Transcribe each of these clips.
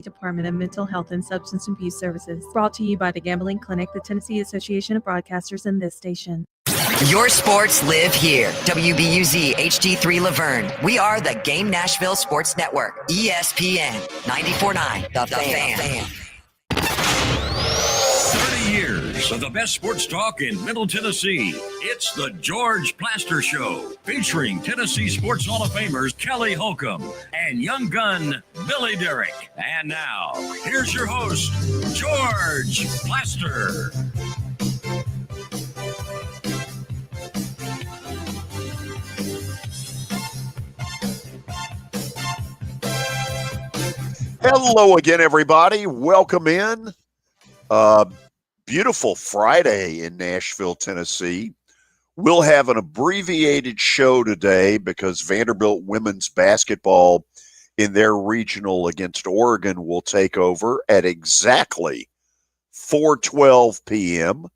Department of Mental Health and Substance Abuse Services. Brought to you by the Gambling Clinic, the Tennessee Association of Broadcasters, and this station. Your sports live here. WBUZ HD3 Laverne. We are the Game Nashville Sports Network. ESPN 94.9. The Fan. 30 years of the best sports talk in Middle Tennessee. It's the George Plaster Show, featuring Tennessee Sports Hall of Famers Kelly Holcomb and young gun Billy Derrick. And now, here's your host, George Plaster. Hello again, everybody. Welcome in. Beautiful Friday in Nashville, Tennessee. We'll have an abbreviated show today because Vanderbilt women's basketball in their regional against Oregon will take over at exactly 4:12 p.m.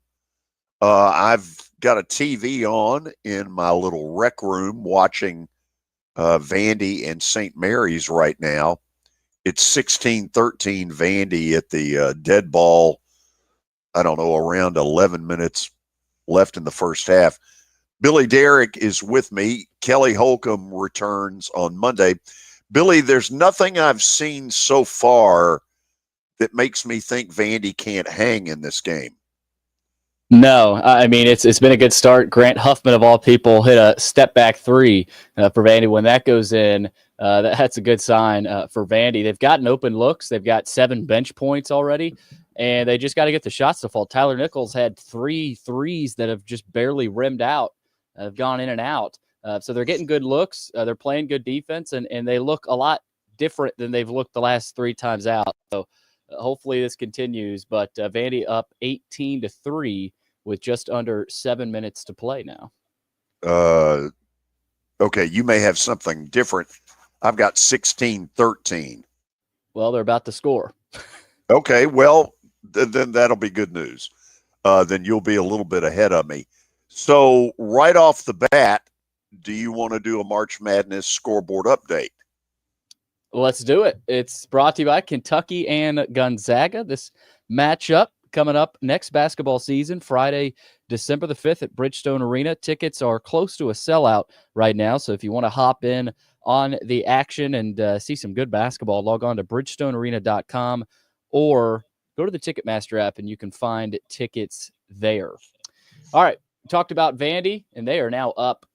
I've got a TV on in my little rec room watching Vandy and St. Mary's right now. It's 16-13 Vandy at the dead ball. I don't know, around 11 minutes left in the first half. Billy Derrick is with me. Kelly Holcomb returns on Monday. Billy, there's nothing I've seen so far that makes me think Vandy can't hang in this game. No, I mean, it's been a good start. Grant Huffman, of all people, hit a step-back three for Vandy. When that goes in, that's a good sign for Vandy. They've gotten open looks. They've got 7 bench points already, and they just got to get the shots to fall. Tyler Nichols had 3 threes that have just barely rimmed out, have gone in and out. So they're getting good looks. They're playing good defense, and they look a lot different than they've looked the last 3 times out. So hopefully this continues. But Vandy up 18-3 with just under 7 minutes to play now. Okay, you may have something different. I've got 16-13. Well, they're about to score. Okay, well, then that'll be good news. Then you'll be a little bit ahead of me. So right off the bat, do you want to do a March Madness scoreboard update? Let's do it. It's brought to you by Kentucky and Gonzaga. This matchup coming up next basketball season, Friday, December the 5th at Bridgestone Arena. Tickets are close to a sellout right now, so if you want to hop in on the action and see some good basketball, log on to bridgestonearena.com or go to the Ticketmaster app and you can find tickets there. All right, we talked about Vandy, and they are now up.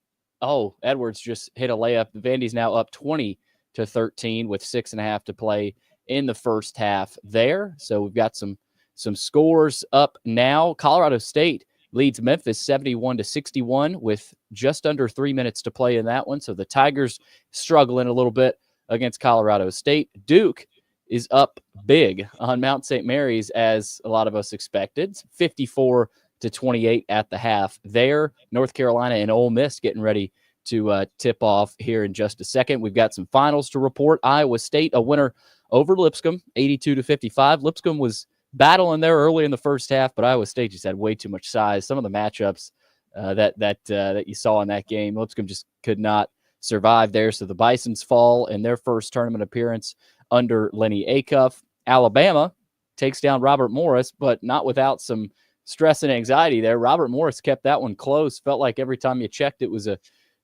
Oh, Edwards just hit a layup. Vandy's now up 20-13 with 6.5 to play in the first half there. So we've got some scores up now. Colorado State leads Memphis 71-61 with just under 3 minutes to play in that one. So the Tigers struggling a little bit against Colorado State. Duke is up big on Mount St. Mary's, as a lot of us expected. 54-28 at the half there. North Carolina and Ole Miss getting ready to tip off here in just a second. We've got some finals to report. Iowa State, a winner over Lipscomb, 82-55. Lipscomb was battling there early in the first half, but Iowa State just had way too much size. Some of the matchups that you saw in that game, Lipscomb just could not survive there. So the Bisons fall in their first tournament appearance under Lenny Acuff. Alabama takes down Robert Morris, but not without some stress and anxiety there. Robert Morris kept that one close. Felt like every time you checked, it was a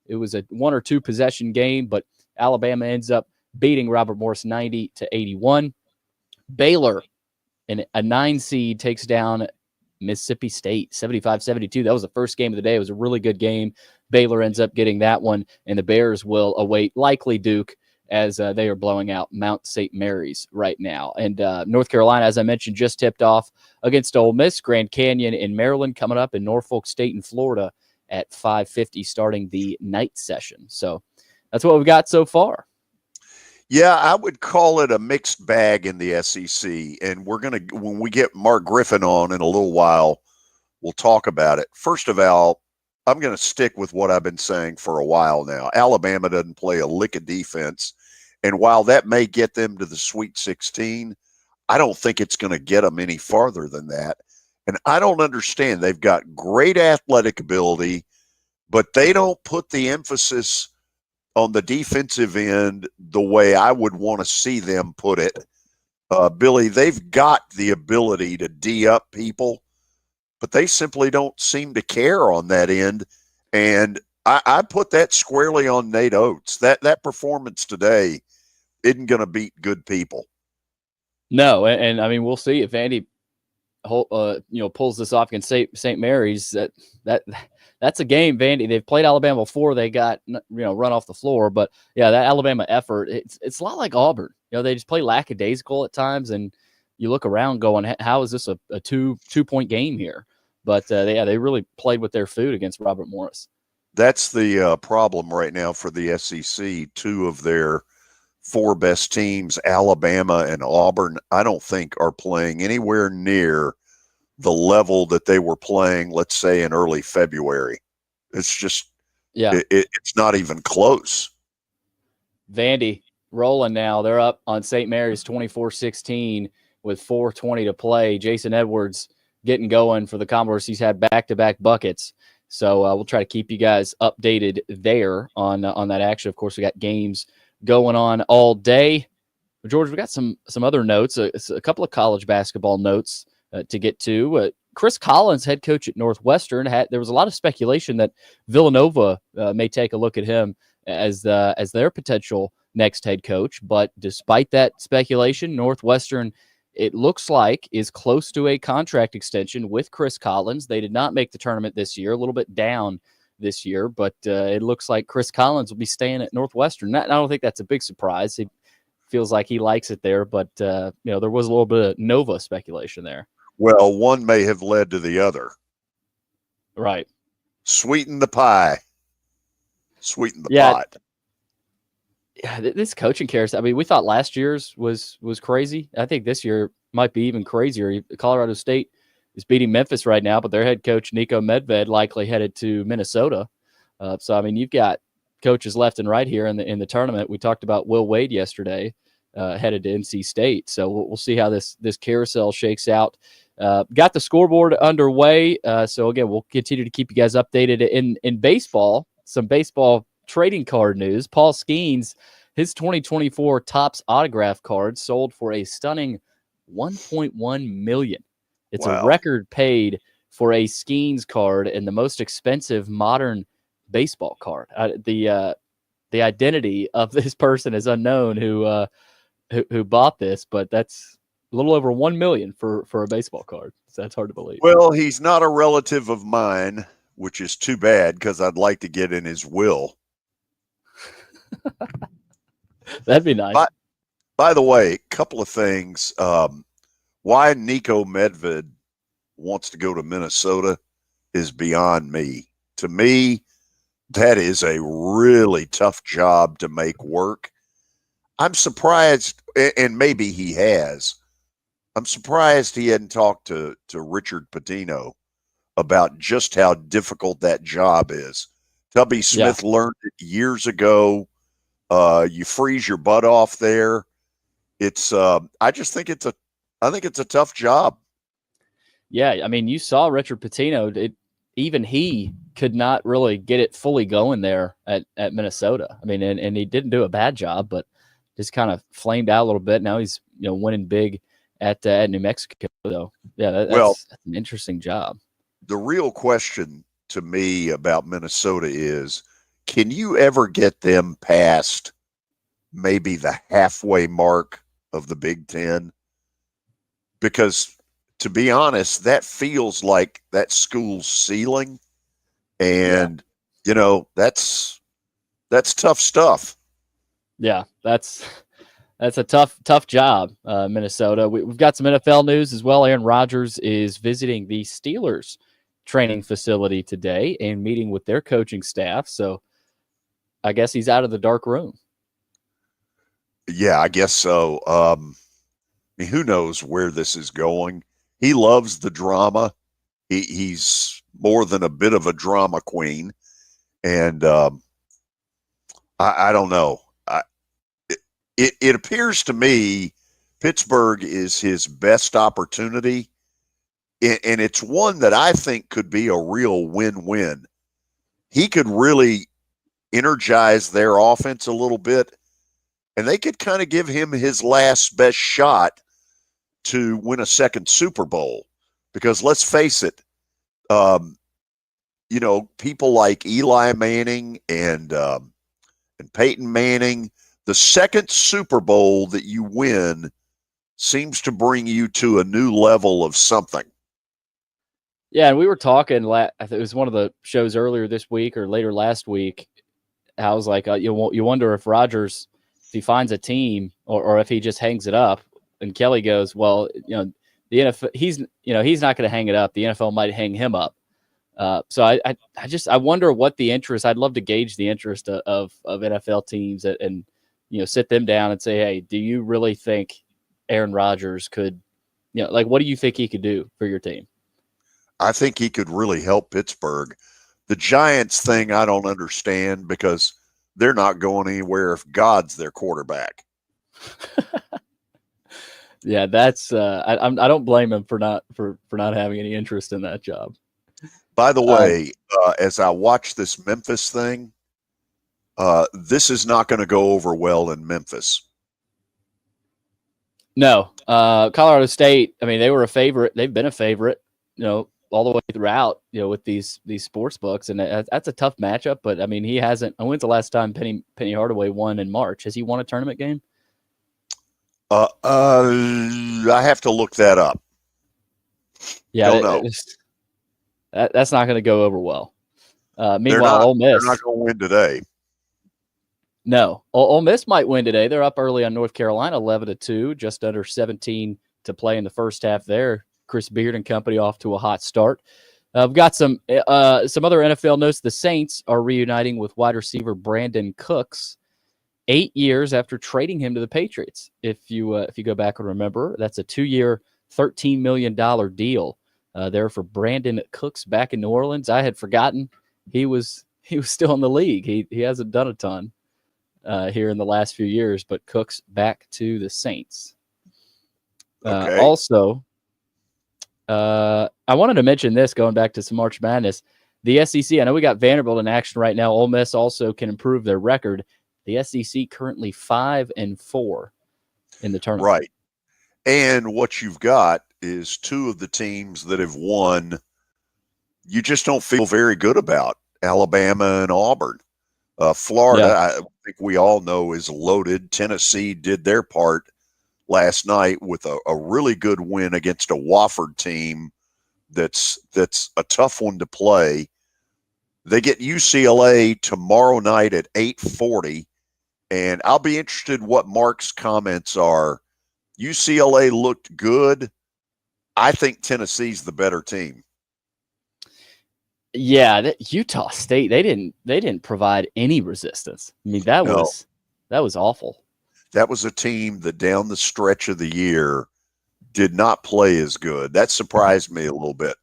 1 or 2 possession game, but Alabama ends up beating Robert Morris 90-81. Baylor, and a 9 seed, takes down Mississippi State 75-72. That was the first game of the day. It was a really good game. Baylor ends up getting that one, and the Bears will await likely Duke as they are blowing out Mount St. Mary's right now. And North Carolina, as I mentioned, just tipped off against Ole Miss. Grand Canyon in Maryland coming up, in Norfolk State in Florida at 5:50 starting the night session. So that's what we've got so far. Yeah, I would call it a mixed bag in the SEC. And when we get Mark Griffin on in a little while, we'll talk about it. First of all, I'm going to stick with what I've been saying for a while now. Alabama doesn't play a lick of defense. And while that may get them to the Sweet 16, I don't think it's going to get them any farther than that. And I don't understand. They've got great athletic ability, but they don't put the emphasis on the defensive end the way I would want to see them put it. Billy, they've got the ability to D up people, but they simply don't seem to care on that end. And I put that squarely on Nate Oates. That performance today isn't going to beat good people. No, and I mean, we'll see if Vandy pulls this off against St. Mary's. That's a game. Vandy, they've played Alabama before. They got run off the floor, but yeah, that Alabama effort, it's a lot like Auburn. They just play lackadaisical at times, and you look around going, how is this a 2-point game here? But they really played with their food against Robert Morris. That's the problem right now for the SEC. Two of their four best teams, Alabama and Auburn, I don't think are playing anywhere near the level that they were playing, let's say, in early February. It's just, it's not even close. Vandy rolling now. They're up on St. Mary's 24-16 with 4:20 to play. Jason Edwards getting going for the Commodores. He's had back-to-back buckets. So we'll try to keep you guys updated there on that action. Of course, we got games going on all day. George, we got some other notes, a couple of college basketball notes to get to. Chris Collins, head coach at Northwestern, there was a lot of speculation that Villanova may take a look at him as their potential next head coach. But despite that speculation, Northwestern, it looks like, is close to a contract extension with Chris Collins. They did not make the tournament this year, a little bit down this year, but it looks like Chris Collins will be staying at Northwestern. I don't think that's a big surprise. He feels like he likes it there, but there was a little bit of Nova speculation there. Well, one may have led to the other. Right. Sweeten the pie. Sweeten the pot. Yeah, this coaching cares. I mean, we thought last year's was crazy. I think this year might be even crazier. Colorado State is beating Memphis right now, but their head coach, Nico Medved, likely headed to Minnesota. So, I mean, you've got coaches left and right here in the tournament. We talked about Will Wade yesterday, headed to NC State. So we'll see how this carousel shakes out. Got the scoreboard underway. So, again, we'll continue to keep you guys updated in baseball. Some baseball trading card news. Paul Skeens, his 2024 Topps autograph card sold for a stunning $1.1 million. It's a record paid for a Skeens card and the most expensive modern baseball card. The identity of this person is unknown who bought this, but that's a little over $1 million for a baseball card. So that's hard to believe. Well, he's not a relative of mine, which is too bad because I'd like to get in his will. That'd be nice. By the way, a couple of things. Why Nico Medved wants to go to Minnesota is beyond me. To me, that is a really tough job to make work. I'm surprised, and maybe he has. I'm surprised he hadn't talked to Richard Pitino about just how difficult that job is. Tubby Smith learned it years ago. You freeze your butt off there. It's I think it's a tough job. Yeah, I mean, you saw Richard Pitino. Even he could not really get it fully going there at Minnesota. I mean, and he didn't do a bad job, but just kind of flamed out a little bit. Now he's winning big at New Mexico. So yeah, that's an interesting job. The real question to me about Minnesota is, can you ever get them past maybe the halfway mark of the Big Ten? Because to be honest, that feels like that school's ceiling. And, that's tough stuff. Yeah, that's a tough job, Minnesota. We've got some NFL news as well. Aaron Rodgers is visiting the Steelers training facility today and meeting with their coaching staff. So I guess he's out of the dark room. Yeah, I guess so. I mean, who knows where this is going? He loves the drama. He's more than a bit of a drama queen. And I don't know. It appears to me Pittsburgh is his best opportunity. And it's one that I think could be a real win-win. He could really energize their offense a little bit, and they could kind of give him his last best shot to win a second Super Bowl. Because let's face it, people like Eli Manning and Peyton Manning, the second Super Bowl that you win seems to bring you to a new level of something. Yeah, and we were talking. I think it was one of the shows earlier this week or later last week. I was like, you wonder if Rodgers, if he finds a team or if he just hangs it up. And Kelly goes, well, the NFL, he's not going to hang it up. The NFL might hang him up. So I wonder what the interest. I'd love to gauge the interest of NFL teams and sit them down and say, hey, do you really think Aaron Rodgers could, what do you think he could do for your team? I think he could really help Pittsburgh. The Giants thing I don't understand because they're not going anywhere if God's their quarterback. Yeah, that's I don't blame him for not having any interest in that job. By the way, as I watch this Memphis thing, this is not going to go over well in Memphis. No, Colorado State. I mean, they were a favorite. They've been a favorite, all the way throughout, with these sports books, and that's a tough matchup. But I mean, he hasn't. When's the last time Penny Hardaway won in March? Has he won a tournament game? I have to look that up. Yeah, don't know. That's not going to go over well. Meanwhile, Ole Miss, they're not going to win today. No, Ole Miss might win today. They're up early on North Carolina, 11-2, just under 17 to play in the first half there. Chris Beard and company off to a hot start. I've got some other NFL notes. The Saints are reuniting with wide receiver Brandon Cooks 8 years after trading him to the Patriots. If you go back and remember, that's a 2-year, $13 million deal there for Brandon Cooks back in New Orleans. I had forgotten he was still in the league. He hasn't done a ton here in the last few years, but Cooks back to the Saints. Okay. Also, I wanted to mention this, going back to some March Madness. The SEC, I know we got Vanderbilt in action right now. Ole Miss also can improve their record. The SEC currently 5-4 in the tournament. Right. And what you've got is two of the teams that have won you just don't feel very good about, Alabama and Auburn. Florida, I think we all know, is loaded. Tennessee did their part last night with a really good win against a Wofford team that's a tough one to play. They get UCLA tomorrow night at 8:40, and I'll be interested what Mark's comments are. UCLA looked good. I think Tennessee's the better team. Yeah, Utah State, they didn't provide any resistance. I mean, that was awful. That was a team that down the stretch of the year did not play as good. That surprised me a little bit.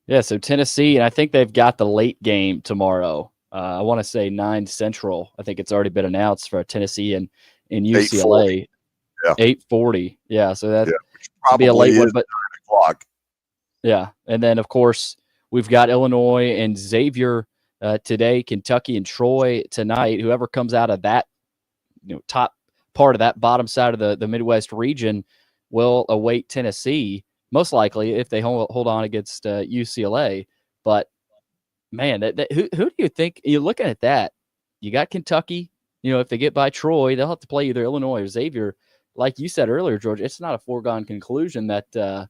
Yeah, so Tennessee, and I think they've got the late game tomorrow. I want to say 9 Central. I think it's already been announced for Tennessee and UCLA. 8:40. Yeah, so that probably be a late one, but 9 o'clock. Yeah, and then of course we've got Illinois and Xavier today, Kentucky and Troy tonight. Whoever comes out of that, top part of that bottom side of the Midwest region will await Tennessee, most likely if they hold on against UCLA. But man, who do you think? You're looking at that. You got Kentucky. If they get by Troy, they'll have to play either Illinois or Xavier. Like you said earlier, George, it's not a foregone conclusion that that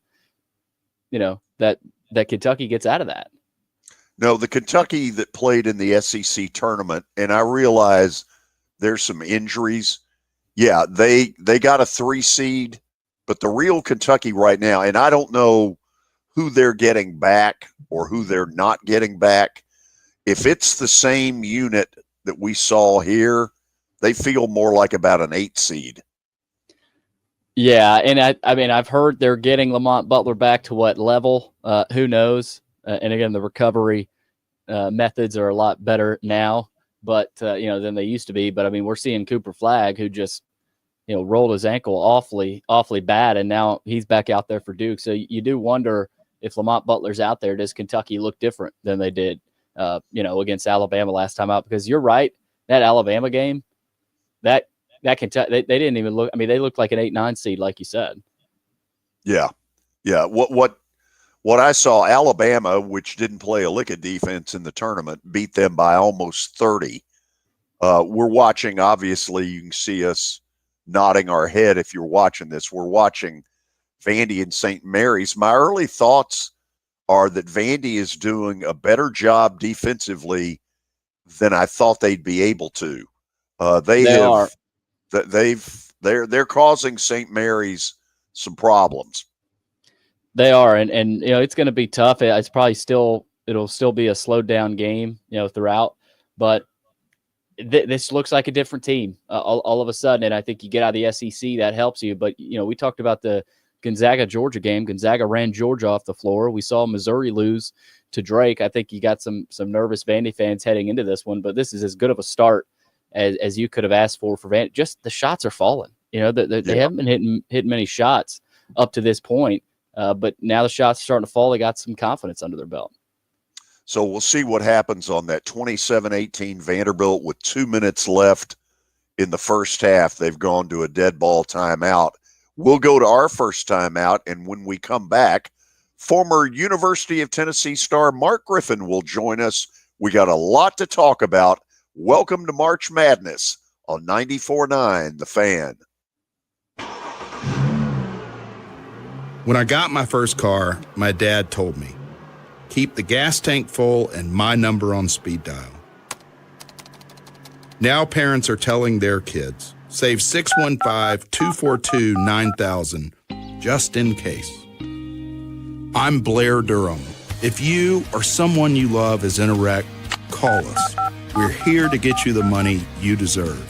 Kentucky gets out of that. No, the Kentucky that played in the SEC tournament, and I realize there's some injuries. Yeah, they got a 3 seed, but the real Kentucky right now, and I don't know who they're getting back or who they're not getting back. If it's the same unit that we saw here, they feel more like about an 8 seed. Yeah, and I mean, I've heard they're getting Lamont Butler back to what level? Who knows? And again, the recovery methods are a lot better now, but than they used to be. But I mean, we're seeing Cooper Flagg, who just rolled his ankle awfully bad, and now he's back out there for Duke. So you do wonder if Lamont Butler's out there, does Kentucky look different than they did, against Alabama last time out? Because you're right, that Alabama game, that Kentucky, they didn't even look. I mean, they looked like an 8-9 seed, like you said. Yeah. Yeah. What I saw, Alabama, which didn't play a lick of defense in the tournament, beat them by almost 30. We're watching, obviously, you can see us nodding our head if you're watching this. We're watching Vandy and St. Mary's. My early thoughts are that Vandy is doing a better job defensively than I thought they'd be able to. They're causing St. Mary's some problems. They are, and it's going to be tough. It's probably it'll still be a slowed down game, throughout. But this looks like a different team all of a sudden, and I think you get out of the SEC, that helps you. But we talked about the Gonzaga-Georgia game. Gonzaga ran Georgia off the floor. We saw Missouri lose to Drake. I think you got some nervous Vandy fans heading into this one, but this is as good of a start as you could have asked for Vandy. Just the shots are falling. They haven't been hitting many shots up to this point. But now the shots are starting to fall. They got some confidence under their belt. So we'll see what happens on that 27-18 Vanderbilt with 2 minutes left in the first half. They've gone to a dead ball timeout. We'll go to our first timeout, and when we come back, former University of Tennessee star Mark Griffin will join us. We got a lot to talk about. Welcome to March Madness on 94.9 The Fan. When I got my first car, my dad told me, keep the gas tank full and my number on speed dial. Now parents are telling their kids, save 615-242-9000 just in case. I'm Blair Durham. If you or someone you love is in a wreck, call us. We're here to get you the money you deserve.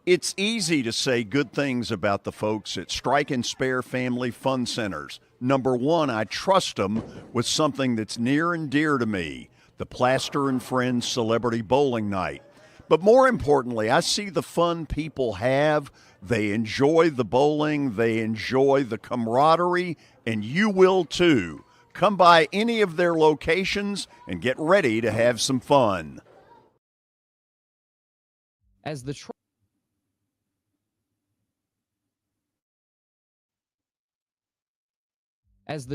It's easy to say good things about the folks at Strike and Spare Family Fun Centers. Number one, I trust them with something that's near and dear to me, the Plaster and Friends Celebrity Bowling Night. But more importantly, I see the fun people have. They enjoy the bowling, they enjoy the camaraderie, and you will too. Come by any of their locations and get ready to have some fun. As the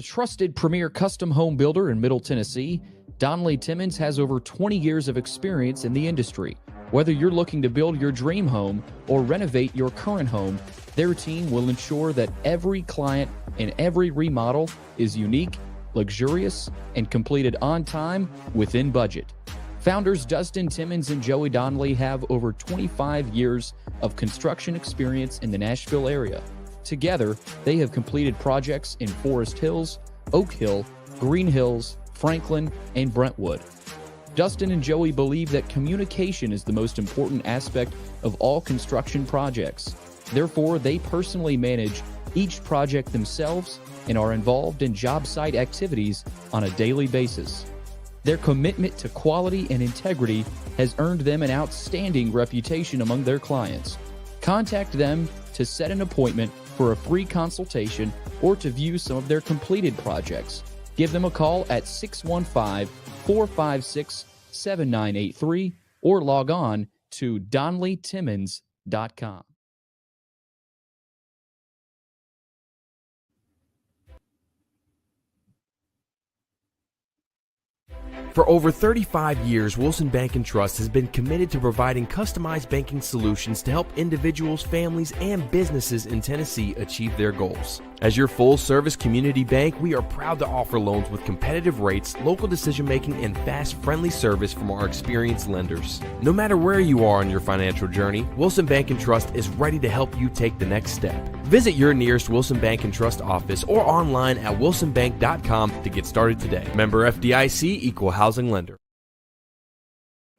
trusted premier custom home builder in Middle Tennessee, Donnelly Timmons has over 20 years of experience in the industry. Whether you're looking to build your dream home or renovate your current home, their team will ensure that every client and every remodel is unique, luxurious, and completed on time within budget. Founders Dustin Timmons and Joey Donnelly have over 25 years of construction experience in the Nashville area. Together, they have completed projects in Forest Hills, Oak Hill, Green Hills, Franklin, and Brentwood. Dustin and Joey believe that communication is the most important aspect of all construction projects. Therefore, they personally manage each project themselves and are involved in job site activities on a daily basis. Their commitment to quality and integrity has earned them an outstanding reputation among their clients. Contact them to set an appointment for a free consultation or to view some of their completed projects. Give them a call at 615-456-7983 or log on to DonnellyTimmons.com. For over 35 years, Wilson Bank & Trust has been committed to providing customized banking solutions to help individuals, families, and businesses in Tennessee achieve their goals. As your full-service community bank, we are proud to offer loans with competitive rates, local decision-making, and fast, friendly service from our experienced lenders. No matter where you are on your financial journey, Wilson Bank & Trust is ready to help you take the next step. Visit your nearest Wilson Bank & Trust office or online at wilsonbank.com to get started today. Member FDIC, Equal Housing Lender.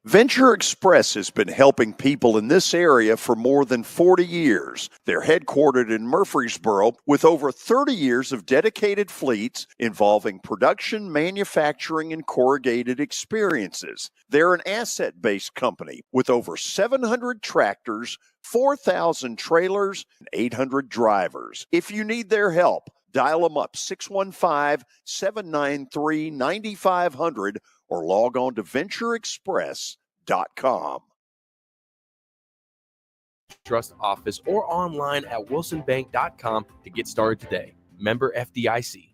Venture Express has been helping people in this area for more than 40 years. They're headquartered in Murfreesboro with over 30 years of dedicated fleets involving production, manufacturing, and corrugated experiences. They're an asset-based company with over 700 tractors, 4,000 trailers, and 800 drivers. If you need their help, dial them up 615-793-9500 or log on to ventureexpress.com. Trust office or online at wilsonbank.com to get started today. Member FDIC.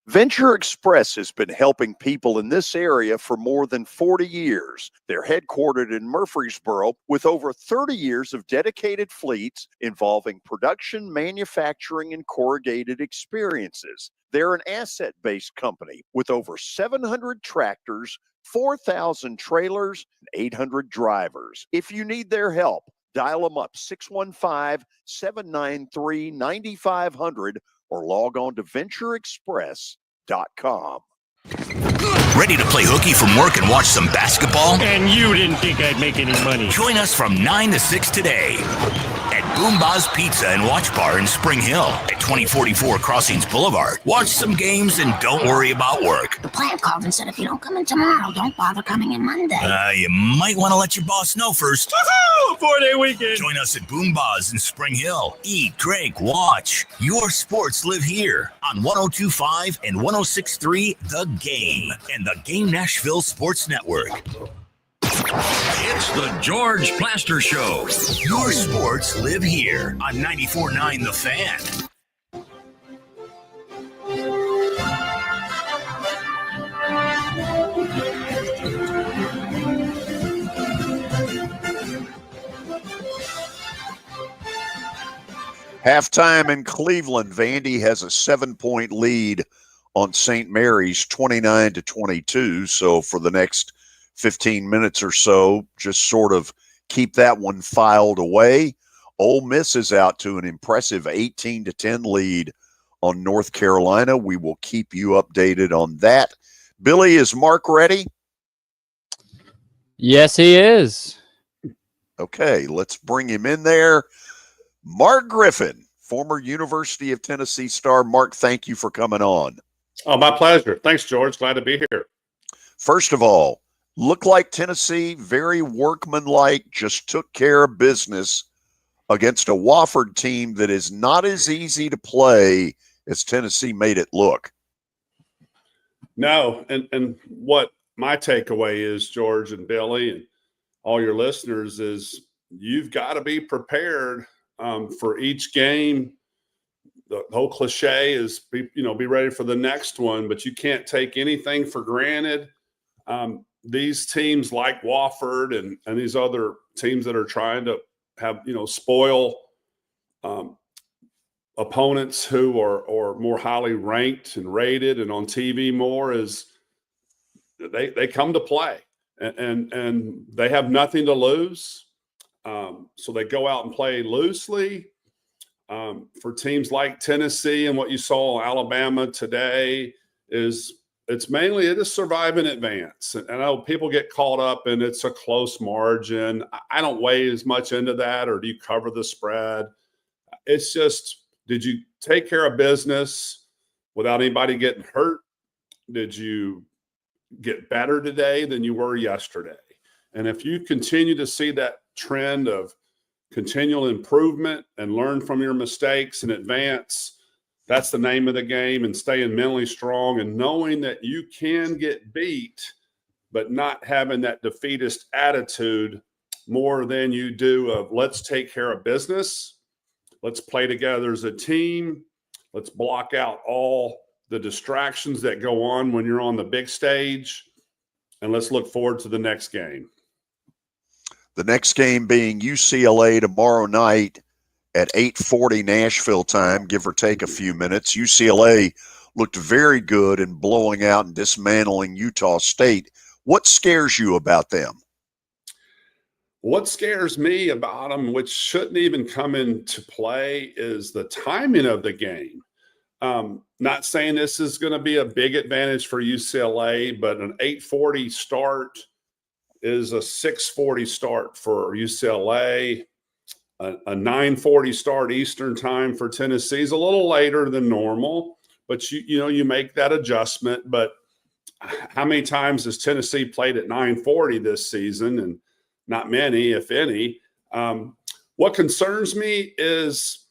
Venture Express has been helping people in this area for more than 40 years. They're headquartered in Murfreesboro with over 30 years of dedicated fleets involving production, manufacturing, and corrugated experiences. They're an asset-based company with over 700 tractors, 4,000 trailers, and 800 drivers. If you need their help, dial them up 615-793-9500 or log on to ventureexpress.com. Ready to play hooky from work and watch some basketball? And you didn't think I'd make any money. Join us from 9 to 6 today at Boomba's Pizza and Watch Bar in Spring Hill at 2044 Crossings Boulevard. Watch some games and don't worry about work. The plant called and said if you don't come in tomorrow, don't bother coming in Monday. You might want to let your boss know first. Woohoo! 4-day weekend. Join us at Boomba's in Spring Hill. Eat, drink, watch. Your sports live here on 102.5 and 106.3 The Game and the Game Nashville Sports Network. It's the George Plaster Show. Your sports live here on 94.9 The Fan. Halftime in Cleveland, Vandy has a 7-point lead on St. Mary's, 29-22. So for the next 15 minutes or so, just sort of keep that one filed away. Ole Miss is out to an impressive 18-10 lead on North Carolina. We will keep you updated on that. Billy, is Mark ready? Yes, he is. Okay, let's bring him in there. Mark Griffin, former University of Tennessee star. Mark, thank you for coming on. Oh, my pleasure. Thanks, George. Glad to be here. First of all, looked like Tennessee, very workmanlike, just took care of business against a Wofford team that is not as easy to play as Tennessee made it look. No, and what my takeaway is, George and Billy and all your listeners, is you've got to be prepared for each game. The whole cliche is be ready for the next one, but you can't take anything for granted. These teams like Wofford and these other teams that are trying to have, spoil opponents who are more highly ranked and rated and on TV more, is they come to play and they have nothing to lose. So they go out and play loosely. For teams like Tennessee and what you saw in Alabama today is it is survive in advance. And I know people get caught up and it's a close margin. I don't weigh as much into that, or do you cover the spread? It's just, did you take care of business without anybody getting hurt? Did you get better today than you were yesterday? And if you continue to see that trend of continual improvement and learn from your mistakes and advance, that's the name of the game. And staying mentally strong and knowing that you can get beat, but not having that defeatist attitude more than you do of let's take care of business. Let's play together as a team. Let's block out all the distractions that go on when you're on the big stage. And let's look forward to the next game. The next game being UCLA tomorrow night at 8:40 Nashville time, give or take a few minutes. UCLA looked very good in blowing out and dismantling Utah State. What scares you about them? What scares me about them, which shouldn't even come into play, is the timing of the game. Not saying this is going to be a big advantage for UCLA, but an 8:40 start is a 6:40 start for UCLA. A 9:40 start Eastern time for Tennessee is a little later than normal, but you make that adjustment. But how many times has Tennessee played at 9:40 this season? And not many, if any. What concerns me is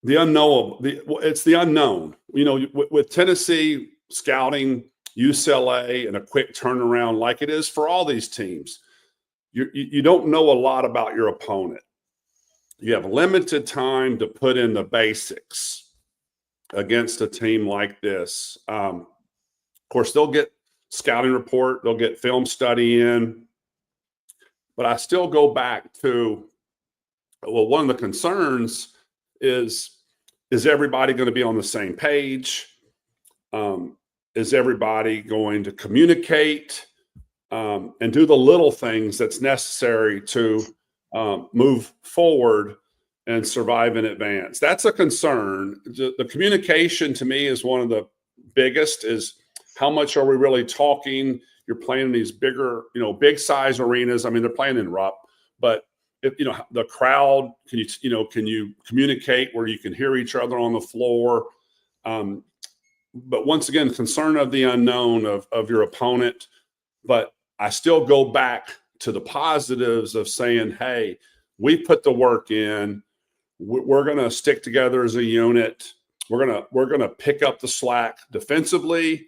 the unknowable. It's the unknown. With Tennessee scouting UCLA and a quick turnaround like it is for all these teams, you don't know a lot about your opponent. You have limited time to put in the basics against a team like this. Of course, they'll get scouting report, they'll get film study in, but I still go back to, well, one of the concerns is everybody going to be on the same page? Is everybody going to communicate and do the little things that's necessary to move forward and survive in advance? That's a concern. The communication to me is one of the biggest. Is how much are we really talking? You're playing in these bigger, big size arenas. I mean, they're playing in Rupp, but if, the crowd, can you communicate where you can hear each other on the floor? But once again, concern of the unknown of your opponent. But I still go back to the positives of saying, hey, we put the work in. We're going to stick together as a unit. We're going to pick up the slack defensively.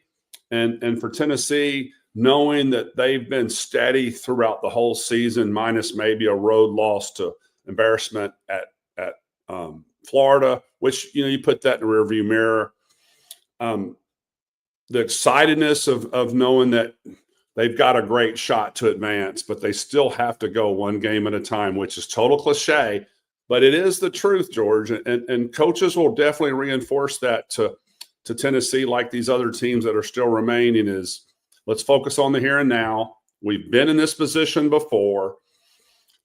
And for Tennessee, knowing that they've been steady throughout the whole season, minus maybe a road loss to embarrassment at Florida, which, you put that in the rearview mirror. The excitedness of knowing that they've got a great shot to advance, but they still have to go one game at a time, which is total cliche, but it is the truth, George. And coaches will definitely reinforce that to Tennessee, like these other teams that are still remaining, is let's focus on the here and now. We've been in this position before.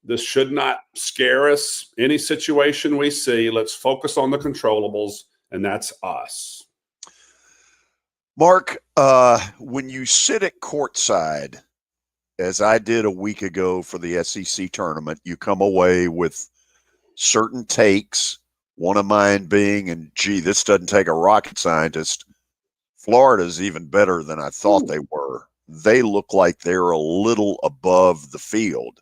This should not scare us. Any situation we see, let's focus on the controllables, and that's us. Mark, when you sit at courtside, as I did a week ago for the SEC tournament, you come away with certain takes. One of mine being, and gee, this doesn't take a rocket scientist, Florida's even better than I thought they were. They look like they're a little above the field.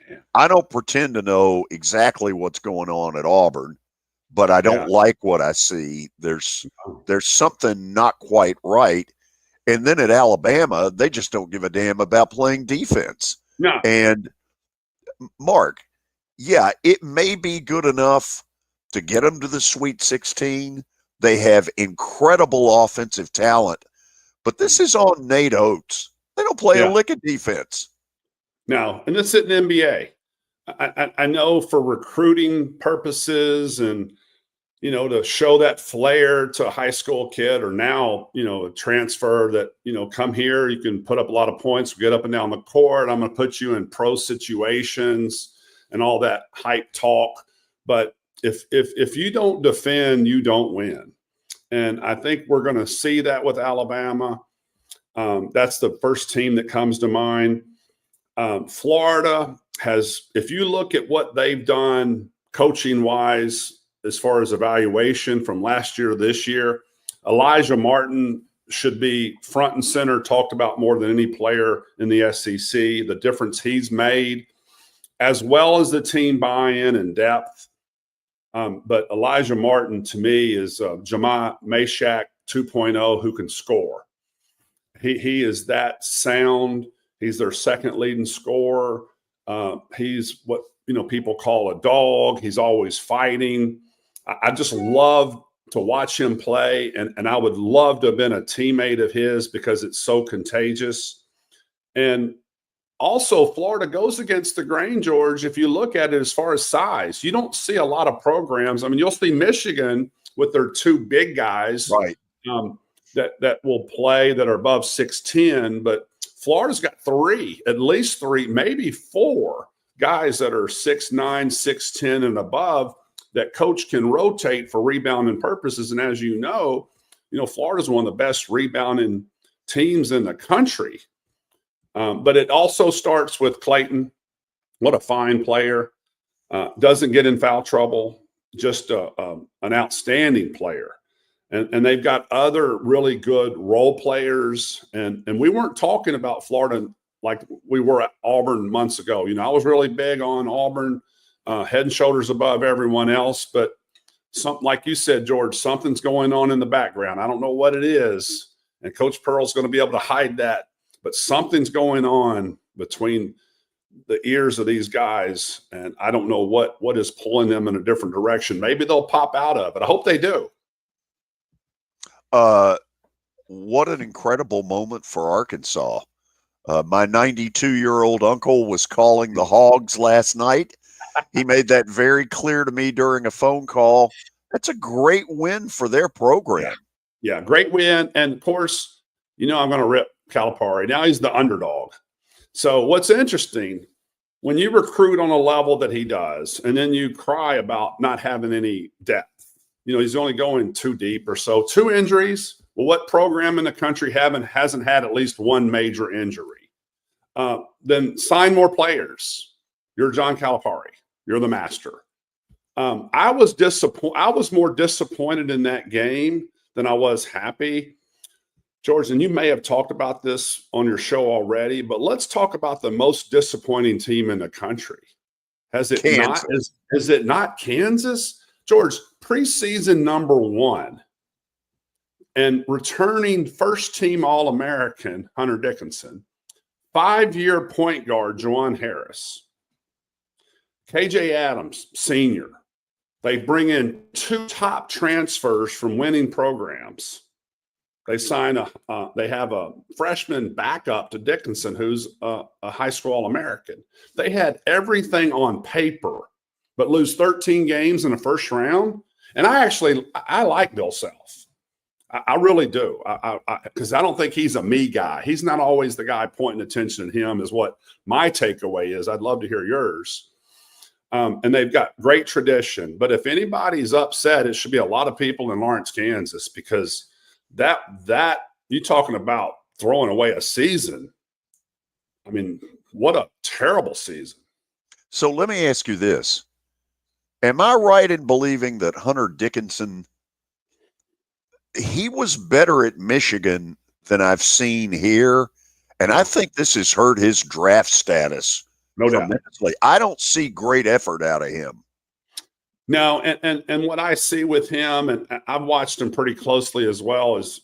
Yeah. I don't pretend to know exactly what's going on at Auburn, but I don't like what I see. There's something not quite right. And then at Alabama, they just don't give a damn about playing defense. No. And Mark, yeah, it may be good enough to get them to the Sweet 16. They have incredible offensive talent, but this is on Nate Oates. They don't play a lick of defense. No, and this is an NBA. I know for recruiting purposes and, to show that flair to a high school kid, or now, a transfer that, come here, you can put up a lot of points, get up and down the court. I'm going to put you in pro situations and all that hype talk. But if you don't defend, you don't win. And I think we're going to see that with Alabama. That's the first team that comes to mind. Florida has, if you look at what they've done coaching wise, as far as evaluation from last year to this year, Elijah Martin should be front and center, talked about more than any player in the SEC, the difference he's made, as well as the team buy-in and depth. But Elijah Martin, to me, is Jamah Meshack 2.0 who can score. He is that sound. He's their second leading scorer. He's what people call a dog. He's always fighting. I just love to watch him play, and I would love to have been a teammate of his because it's so contagious. And also, Florida goes against the grain, George. If you look at it as far as size, you don't see a lot of programs. I mean, you'll see Michigan with their two big guys, right? That will play that are above 6'10", but Florida's got at least three, maybe four guys that are 6'9", 6'10", and above that coach can rotate for rebounding purposes. And as you know, Florida's one of the best rebounding teams in the country. But it also starts with Clayton. What a fine player. Doesn't get in foul trouble. Just an outstanding player. And they've got other really good role players. And we weren't talking about Florida like we were at Auburn months ago. I was really big on Auburn, head and shoulders above everyone else. But something like you said, George, something's going on in the background. I don't know what it is. And Coach Pearl's going to be able to hide that. But something's going on between the ears of these guys, and I don't know what is pulling them in a different direction. Maybe they'll pop out of it. I hope they do. What an incredible moment for Arkansas. My 92-year-old uncle was calling the Hogs last night. He made that very clear to me during a phone call. That's a great win for their program. Yeah, great win. And, of course, I'm going to rip Calipari. Now he's the underdog. So what's interesting, when you recruit on a level that he does, and then you cry about not having any depth, he's only going too deep or so. 2 injuries. Well, what program in the country hasn't had at least one major injury? Then sign more players. You're John Calipari. You're the master. I was more disappointed in that game than I was happy. George, and you may have talked about this on your show already, but let's talk about the most disappointing team in the country. Is it not Kansas? George, preseason number 1 and returning first-team All-American Hunter Dickinson, 5-year point guard Juwan Harris, KJ Adams, senior. They bring in 2 top transfers from winning programs. They they have a freshman backup to Dickinson, who's a high school All-American. They had everything on paper, but lose 13 games in the first round. And I like Bill Self. I really do. Because I don't think he's a me guy. He's not always the guy pointing attention at him is what my takeaway is. I'd love to hear yours. And they've got great tradition. But if anybody's upset, it should be a lot of people in Lawrence, Kansas, because that you talking about throwing away a season. I mean, what a terrible season. So let me ask you this. Am I right in believing that Hunter Dickinson, he was better at Michigan than I've seen here? And I think this has hurt his draft status. No doubt. I don't see great effort out of him. No, and what I see with him, and I've watched him pretty closely as well, is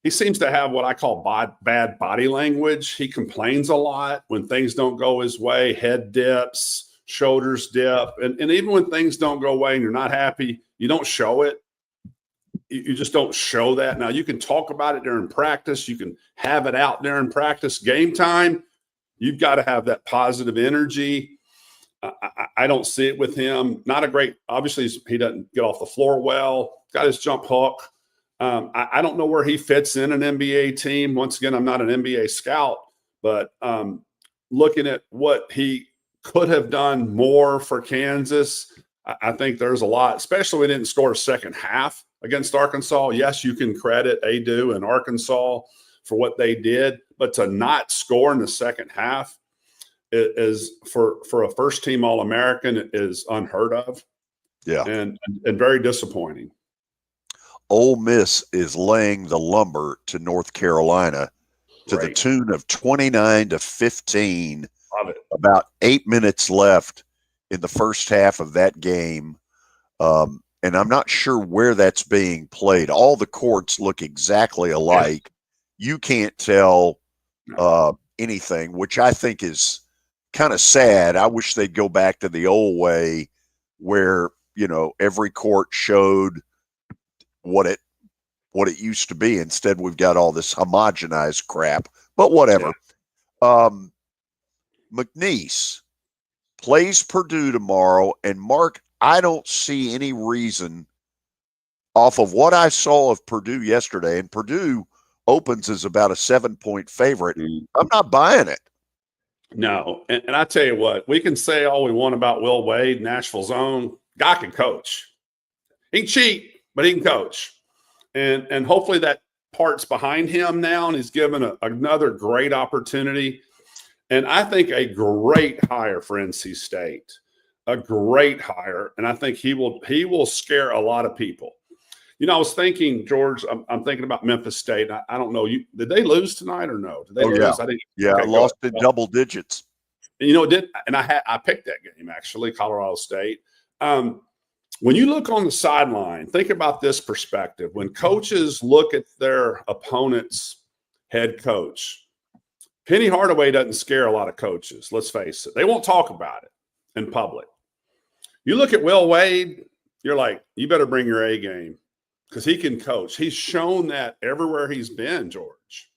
he seems to have what I call bad body language. He complains a lot when things don't go his way, head dips, shoulders dip. And even when things don't go away and you're not happy, you don't show it. You just don't show that. Now, you can talk about it during practice. You can have it out there in practice. Game time, you've got to have that positive energy. I don't see it with him. Not a great – obviously, he doesn't get off the floor well. Got his jump hook. I don't know where he fits in an NBA team. Once again, I'm not an NBA scout, but looking at what he could have done more for Kansas, I think there's a lot, especially we didn't score a second half against Arkansas. Yes, you can credit Adu and Arkansas for what they did, but to not score in the second half is for a first-team All-American is unheard of. Yeah, and very disappointing. Ole Miss is laying the lumber to North Carolina to the tune of 29-15. Love it. About 8 minutes left in the first half of that game. And I'm not sure where that's being played. All the courts look exactly alike. Yeah. You can't tell anything, which I think is kind of sad. I wish they'd go back to the old way where, every court showed what it used to be. Instead, we've got all this homogenized crap, but whatever. Yeah. McNeese plays Purdue tomorrow, and Mark, I don't see any reason off of what I saw of Purdue yesterday, and Purdue opens as about a 7-point favorite. I'm not buying it. No, and I tell you what, we can say all we want about Will Wade, Nashville's own. Guy can coach. He can cheat, but he can coach. And hopefully that part's behind him now, and he's given another great opportunity. And I think a great hire for NC State, a great hire. And I think he will scare a lot of people. I was thinking, George, I'm thinking about Memphis State. I don't know. Did they lose tonight or no? Did they lose? Yeah. I lost in double digits. It did. And I picked that game, actually, Colorado State. When you look on the sideline, think about this perspective. When coaches look at their opponent's head coach, Penny Hardaway doesn't scare a lot of coaches. Let's face it. They won't talk about it in public. You look at Will Wade, you're like, you better bring your A game because he can coach. He's shown that everywhere he's been, George.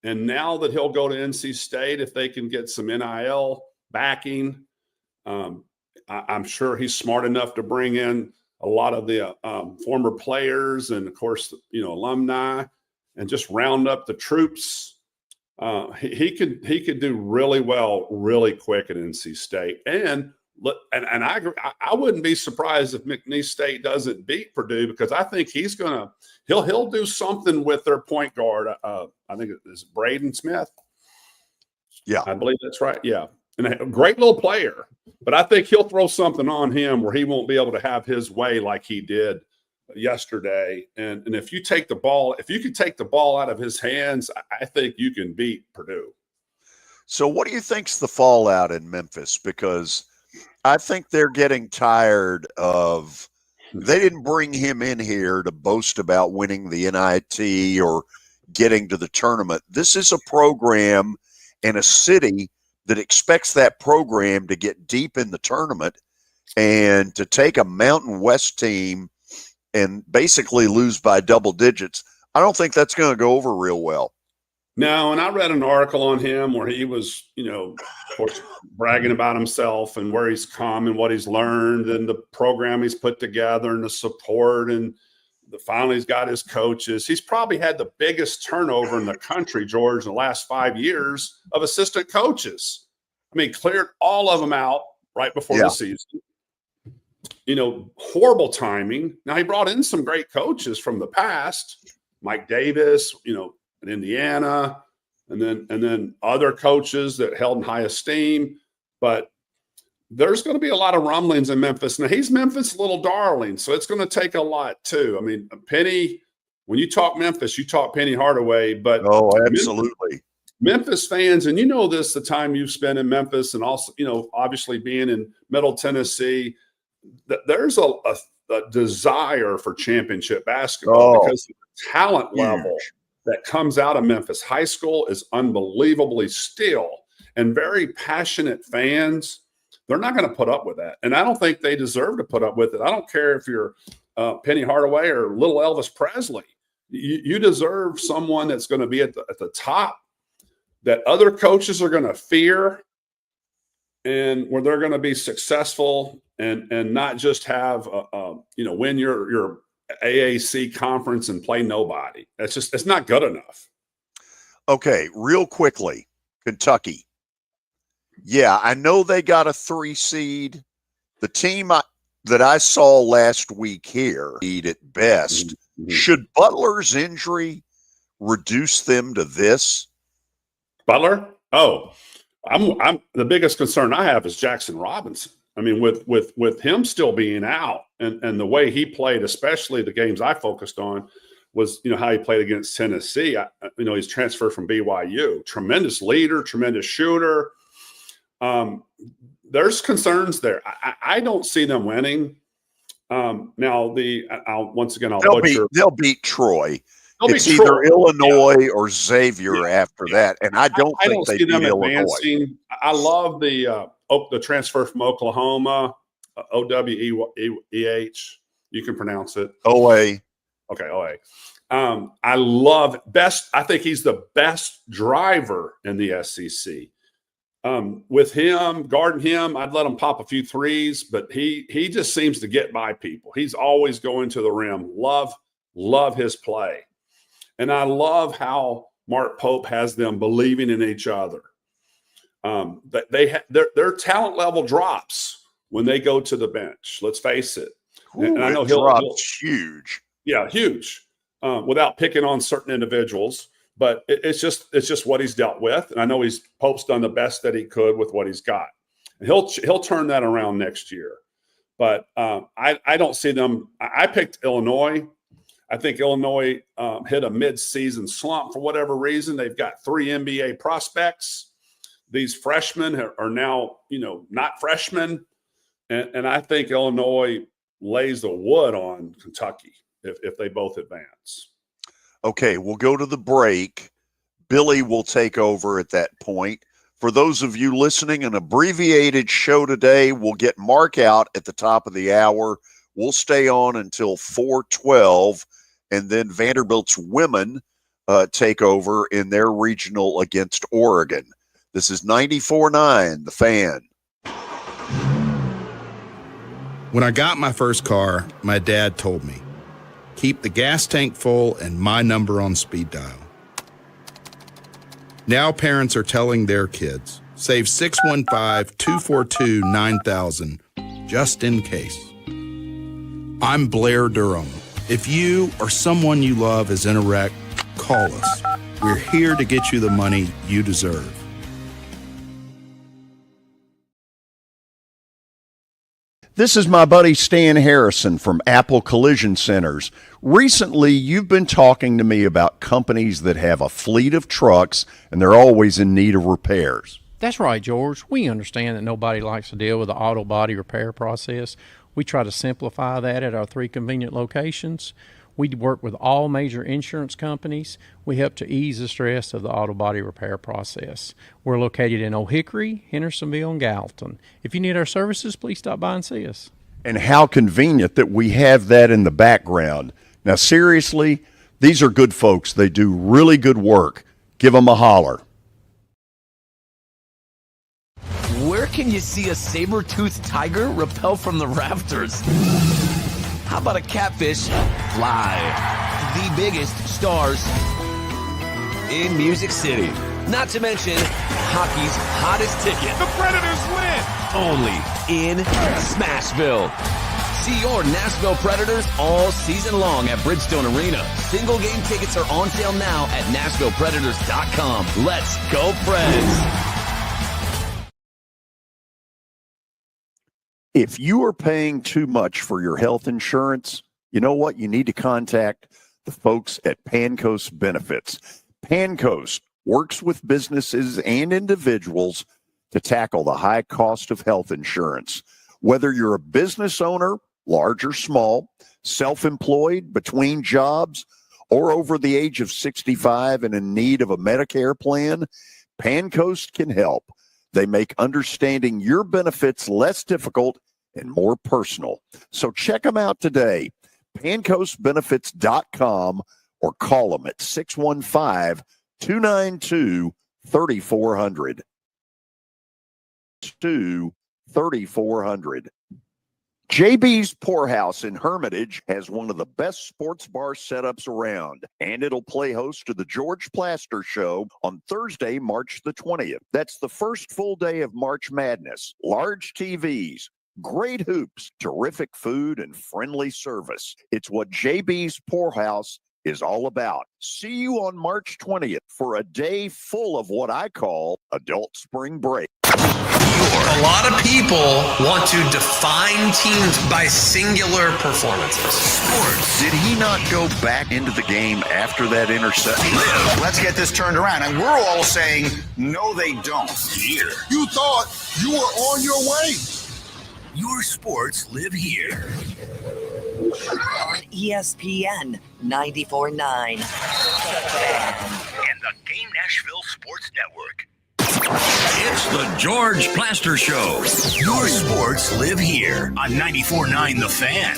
And now that he'll go to NC State, if they can get some NIL backing, I'm sure he's smart enough to bring in a lot of the former players and, of course, alumni, and just round up the troops. He could do really well, really quick at NC State. And I agree, I wouldn't be surprised if McNeese State doesn't beat Purdue, because I think he'll do something with their point guard. I think it's Braden Smith. Yeah, I believe that's right. Yeah, and a great little player. But I think he'll throw something on him where he won't be able to have his way like he did yesterday. And if you could take the ball out of his hands, I think you can beat Purdue. So what do you think's the fallout in Memphis? Because I think they're getting tired of – they didn't bring him in here to boast about winning the NIT or getting to the tournament. This is a program and a city that expects that program to get deep in the tournament, and to take a Mountain West team and basically lose by double digits. I don't think that's going to go over real well. No, and I read an article on him where he was, of course, bragging about himself and where he's come and what he's learned and the program he's put together and the support, and finally he's got his coaches. He's probably had the biggest turnover in the country, George, in the last 5 years of assistant coaches. I mean, cleared all of them out right before the season. Horrible timing. Now, he brought in some great coaches from the past, Mike Davis, in Indiana, and then other coaches that held in high esteem. But there's going to be a lot of rumblings in Memphis. Now, he's Memphis' little darling, so it's going to take a lot too. I mean, Penny, when you talk Memphis, you talk Penny Hardaway. But absolutely. Memphis fans, and this, the time you've spent in Memphis, and also, obviously being in Middle Tennessee, there's a desire for championship basketball because the talent level that comes out of Memphis high school is unbelievably still, and very passionate fans. They're not going to put up with that. And I don't think they deserve to put up with it. I don't care if you're Penny Hardaway or little Elvis Presley. You deserve someone that's going to be at the top, that other coaches are going to fear, and where they're going to be successful and not just have, win your AAC conference and play nobody. It's not good enough. Okay, real quickly, Kentucky. Yeah, I know they got a 3 seed. The team that I saw last week here, at best, should Butler's injury reduce them to this? Butler? Oh, I'm the biggest concern I have is Jackson Robinson. I mean, with him still being out and the way he played, especially the games I focused on, was how he played against Tennessee. He's transferred from BYU. Tremendous leader, tremendous shooter. There's concerns there. I don't see them winning. Now I'll butcher. They'll beat Troy. It's either Illinois or Xavier after that, and I don't think they see them beat Illinois. advancing. I love the transfer from Oklahoma, OWEH. You can pronounce it. OA. Okay, OA. I love best. I think he's the best driver in the SEC. With him, guarding him, I'd let him pop a few threes, but he just seems to get by people. He's always going to the rim. Love his play. And I love how Mark Pope has them believing in each other. Their talent level drops when they go to the bench. Let's face it. And I know he'll huge. Yeah, huge. Without picking on certain individuals. But it's just what he's dealt with, and I know Pope's done the best that he could with what he's got. And he'll turn that around next year. But I don't see them. I picked Illinois. I think Illinois hit a mid-season slump for whatever reason. They've got 3 NBA prospects. These freshmen are now not freshmen, and I think Illinois lays the wood on Kentucky if they both advance. Okay, we'll go to the break. Billy will take over at that point. For those of you listening, an abbreviated show today will get Mark out at the top of the hour. We'll stay on until 4:12, and then Vanderbilt's women take over in their regional against Oregon. This is 94.9 The Fan. When I got my first car, my dad told me, keep the gas tank full and my number on speed dial. Now parents are telling their kids, save 615-242-9000 just in case. I'm Blair Durham. If you or someone you love is in a wreck, call us. We're here to get you the money you deserve. This is my buddy Stan Harrison from Apple Collision Centers. Recently, you've been talking to me about companies that have a fleet of trucks and they're always in need of repairs. That's right, George. We understand that nobody likes to deal with the auto body repair process. We try to simplify that at our 3 convenient locations. We work with all major insurance companies. We help to ease the stress of the auto body repair process. We're located in Old Hickory, Hendersonville, and Gallatin. If you need our services, please stop by and see us. And how convenient that we have that in the background. Now, seriously, these are good folks. They do really good work. Give them a holler. Where can you see a saber-toothed tiger rappel from the rafters? How about a catfish fly? The biggest stars in Music City. Not to mention hockey's hottest ticket. The Predators win! Only in Smashville. See your Nashville Predators all season long at Bridgestone Arena. Single game tickets are on sale now at NashvillePredators.com. Let's go, Preds! If you are paying too much for your health insurance, you know what? You need to contact the folks at Pancoast Benefits. Pancoast works with businesses and individuals to tackle the high cost of health insurance. Whether you're a business owner, large or small, self-employed, between jobs, or over the age of 65 and in need of a Medicare plan, Pancoast can help. They make understanding your benefits less difficult and more personal. So check them out today, pancoastbenefits.com, or call them at 615-292-3400. 3400. JB's Poorhouse in Hermitage has one of the best sports bar setups around, and it'll play host to the George Plaster Show on Thursday, March the 20th. That's the first full day of March Madness. Large TVs, great hoops, terrific food, and friendly service. It's what JB's Poorhouse is all about. See you on March 20th for a day full of what I call adult spring break. A lot of people want to define teams by singular performances. Sports. Did he not go back into the game after that interception? Let's get this turned around. And we're all saying, no, they don't. Here. You thought you were on your way. Your sports live here. On ESPN 94.9. And the Game Nashville Sports Network. It's the George Plaster Show. Your sports live here on 94.9 The Fan.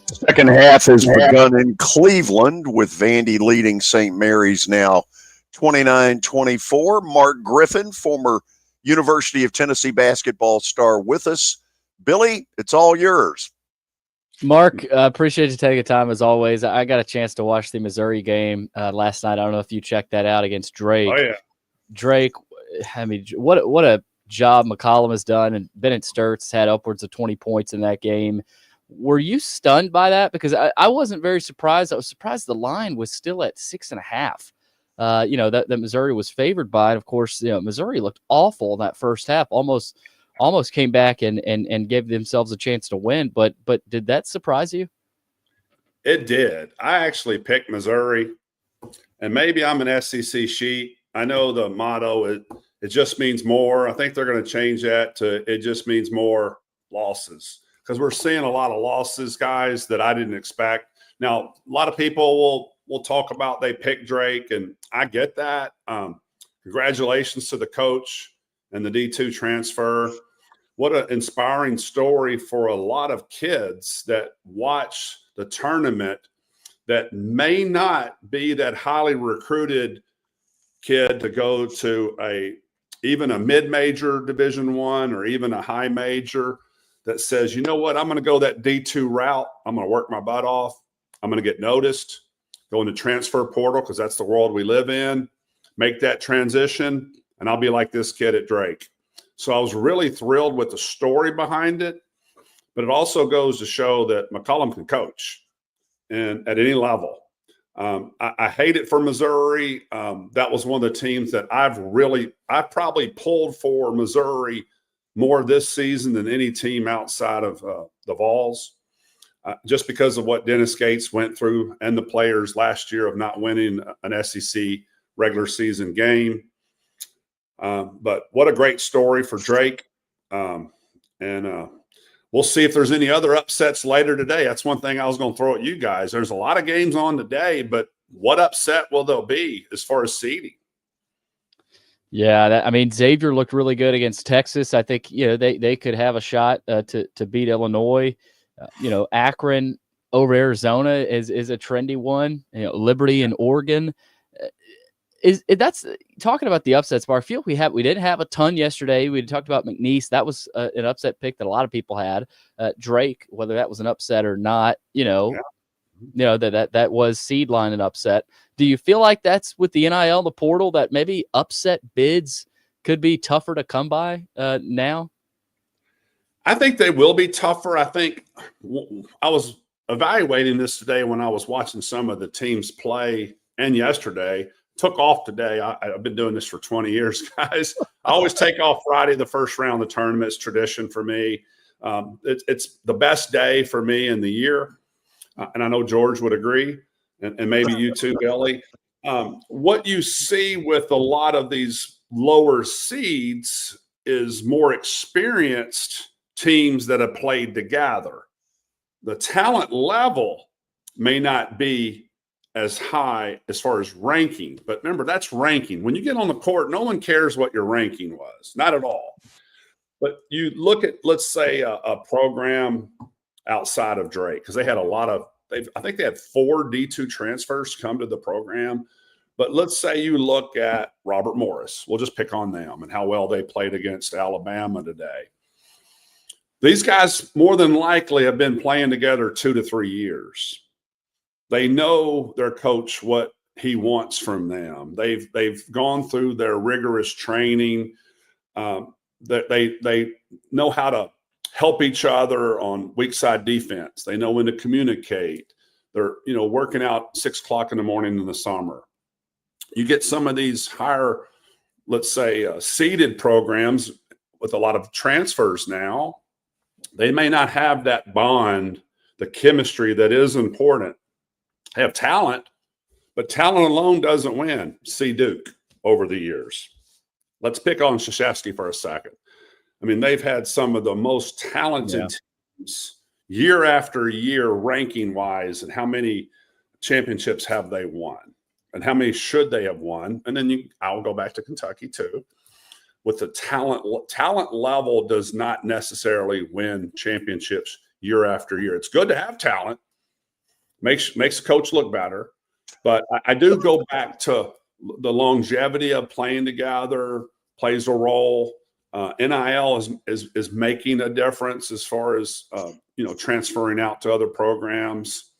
Second half has begun in Cleveland with Vandy leading St. Mary's now 29-24. Mark Griffin, former University of Tennessee basketball star, with us. Billy, it's all yours. Mark, appreciate you taking the time as always. I got a chance to watch the Missouri game last night. I don't know if you checked that out against Drake. Oh, yeah. Drake, I mean, what a job McCollum has done, and Bennett Sturts had upwards of 20 points in that game. Were you stunned by that? Because I wasn't very surprised. I was surprised the line was still at 6.5. That Missouri was favored by. And of course, Missouri looked awful in that first half, almost came back and gave themselves a chance to win. But did that surprise you? It did. I actually picked Missouri, and maybe I'm an SEC sheet. I know the motto, it just means more. I think they're going to change that to it just means more losses, because we're seeing a lot of losses, guys, that I didn't expect. Now, a lot of people will talk about they picked Drake, and I get that. Congratulations to the coach and the D2 transfer. What an inspiring story for a lot of kids that watch the tournament that may not be that highly recruited kid to go to even a mid-major Division I or even a high major that says, you know what, I'm going to go that D2 route. I'm going to work my butt off. I'm going to get noticed, go into transfer portal because that's the world we live in, make that transition, and I'll be like this kid at Drake. So I was really thrilled with the story behind it, but it also goes to show that McCollum can coach and at any level. I hate it for Missouri. That was one of the teams that I probably pulled for Missouri more this season than any team outside of the Vols, just because of what Dennis Gates went through and the players last year of not winning an SEC regular season game. But what a great story for Drake. We'll see if there's any other upsets later today. That's one thing I was going to throw at you guys. There's a lot of games on today, but what upset will there be as far as seeding? Yeah, Xavier looked really good against Texas. I think they could have a shot to beat Illinois. Akron over Arizona is a trendy one. Liberty and Oregon. That's talking about the upsets. But I feel we didn't have a ton yesterday. We talked about McNeese. That was an upset pick that a lot of people had. Drake, whether that was an upset or not, that was seed line an upset. Do you feel like that's with the NIL, the portal, that maybe upset bids could be tougher to come by now? I think they will be tougher. I think I was evaluating this today when I was watching some of the teams play, and yesterday. Took off today. I've been doing this for 20 years, guys. I always take off Friday, the first round of the tournament. It's tradition for me. It's the best day for me in the year. And I know George would agree, and maybe you too, Billy. What you see with a lot of these lower seeds is more experienced teams that have played together. The talent level may not be as high as far as ranking. But remember, that's ranking. When you get on the court, no one cares what your ranking was. Not at all. But you look at, let's say, a program outside of Drake, because they had I think they had 4 D2 transfers come to the program. But let's say you look at Robert Morris. We'll just pick on them and how well they played against Alabama today. These guys more than likely have been playing together 2 to 3 years. They know their coach, what he wants from them. They've gone through their rigorous training. They know how to help each other on weak side defense. They know when to communicate. They're working out 6 o'clock in the morning in the summer. You get some of these higher, let's say, seeded programs with a lot of transfers now. They may not have that bond, the chemistry that is important. They have talent, but talent alone doesn't win. See Duke over the years. Let's pick on Krzyzewski for a second. They've had some of the most talented teams year after year ranking-wise, and how many championships have they won, and how many should they have won? And then I'll go back to Kentucky too. With the talent level does not necessarily win championships year after year. It's good to have talent. Makes a coach look better. But I do go back to the longevity of playing together, plays a role. NIL is making a difference as far as transferring out to other programs.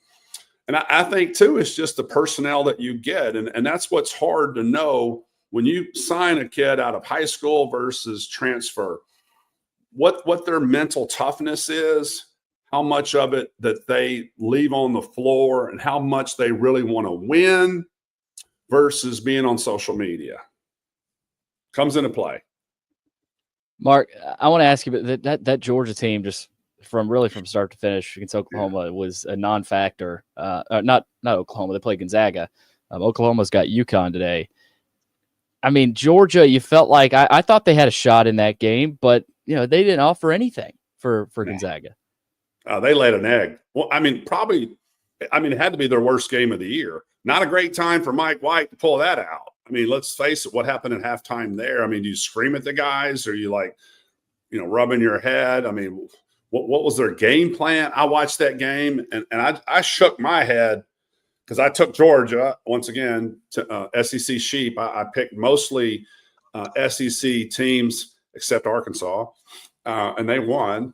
And I think too, it's just the personnel that you get. And that's what's hard to know when you sign a kid out of high school versus transfer, what their mental toughness is, how much of it that they leave on the floor, and how much they really want to win versus being on social media comes into play. Mark, I want to ask you about that Georgia team, just from start to finish against Oklahoma, was a non-factor. Not Oklahoma. They played Gonzaga. Oklahoma's got UConn today. I mean, Georgia, you felt like I thought they had a shot in that game, but they didn't offer anything for Gonzaga. They laid an egg. Well, I mean, it had to be their worst game of the year. Not a great time for Mike White to pull that out. I mean, let's face it, what happened at halftime there? I mean, do you scream at the guys? Or you rubbing your head? I mean, what was their game plan? I watched that game and I shook my head because I took Georgia once again to SEC sheep. I picked mostly SEC teams except Arkansas, and they won.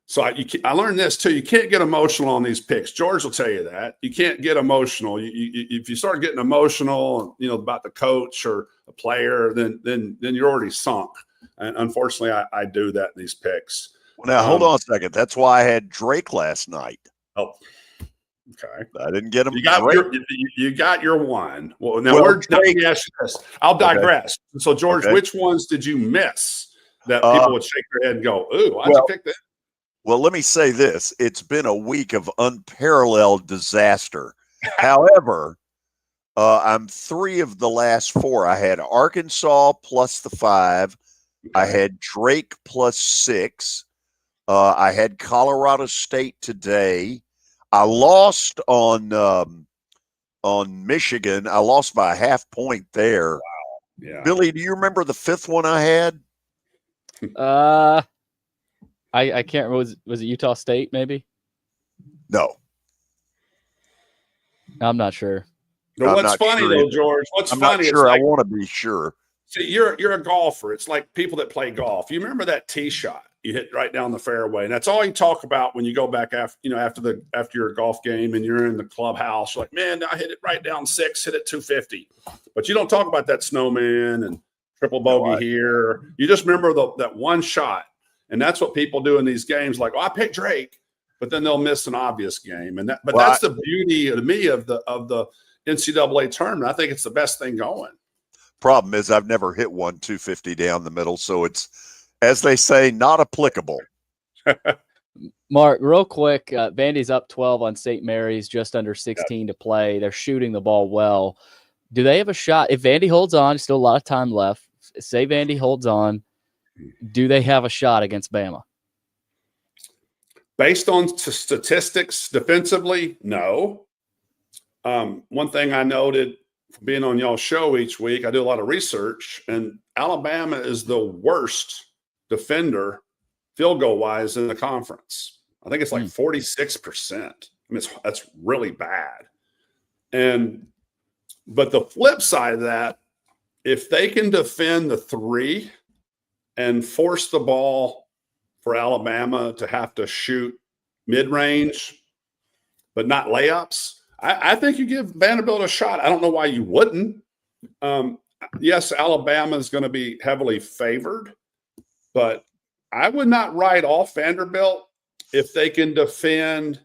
So I learned this too. You can't get emotional on these picks. George will tell you that. You can't get emotional. If you start getting emotional, about the coach or a player, then you're already sunk. And unfortunately, I do that in these picks. Well, now, hold on a second. That's why I had Drake last night. Oh, okay. I didn't get him. You got your one. Well, now let me ask you this. I'll digress. Okay. So, George, which ones did you miss that people would shake their head and go, ooh, why'd you pick that? Well, let me say this. It's been a week of unparalleled disaster. However, I'm 3 of the last 4. I had Arkansas plus the 5. I had Drake plus 6. I had Colorado State today. I lost on Michigan. I lost by a half point there. Wow. Yeah. Billy, do you remember the 5th one I had? I can't remember. Was it Utah State maybe? No. I'm not sure. But what's funny though, George? What's funny? I'm not sure. I want to be sure. See, you're a golfer. It's like people that play golf. You remember that tee shot you hit right down the fairway, and that's all you talk about when you go back after your golf game and you're in the clubhouse. You're like, man, I hit it right down 6, hit it 250. But you don't talk about that snowman and triple bogey here. You just remember that one shot. And that's what people do in these games. Like, I picked Drake, but then they'll miss an obvious game. And that's the beauty to me of the NCAA tournament. I think it's the best thing going. Problem is, I've never hit one 250 down the middle, so it's, as they say, not applicable. Mark, real quick, Vandy's up 12 on St. Mary's, just under 16 to play. They're shooting the ball well. Do they have a shot? If Vandy holds on, still a lot of time left. Say Vandy holds on. Do they have a shot against Bama? Based on statistics defensively, no. One thing I noted being on y'all's show each week, I do a lot of research, and Alabama is the worst defender field goal wise in the conference. I think it's like 46%. I mean, that's really bad. But the flip side of that, if they can defend the 3 and force the ball for Alabama to have to shoot mid-range, but not layups, I think you give Vanderbilt a shot. I don't know why you wouldn't. Yes, Alabama is going to be heavily favored, but I would not write off Vanderbilt if they can defend.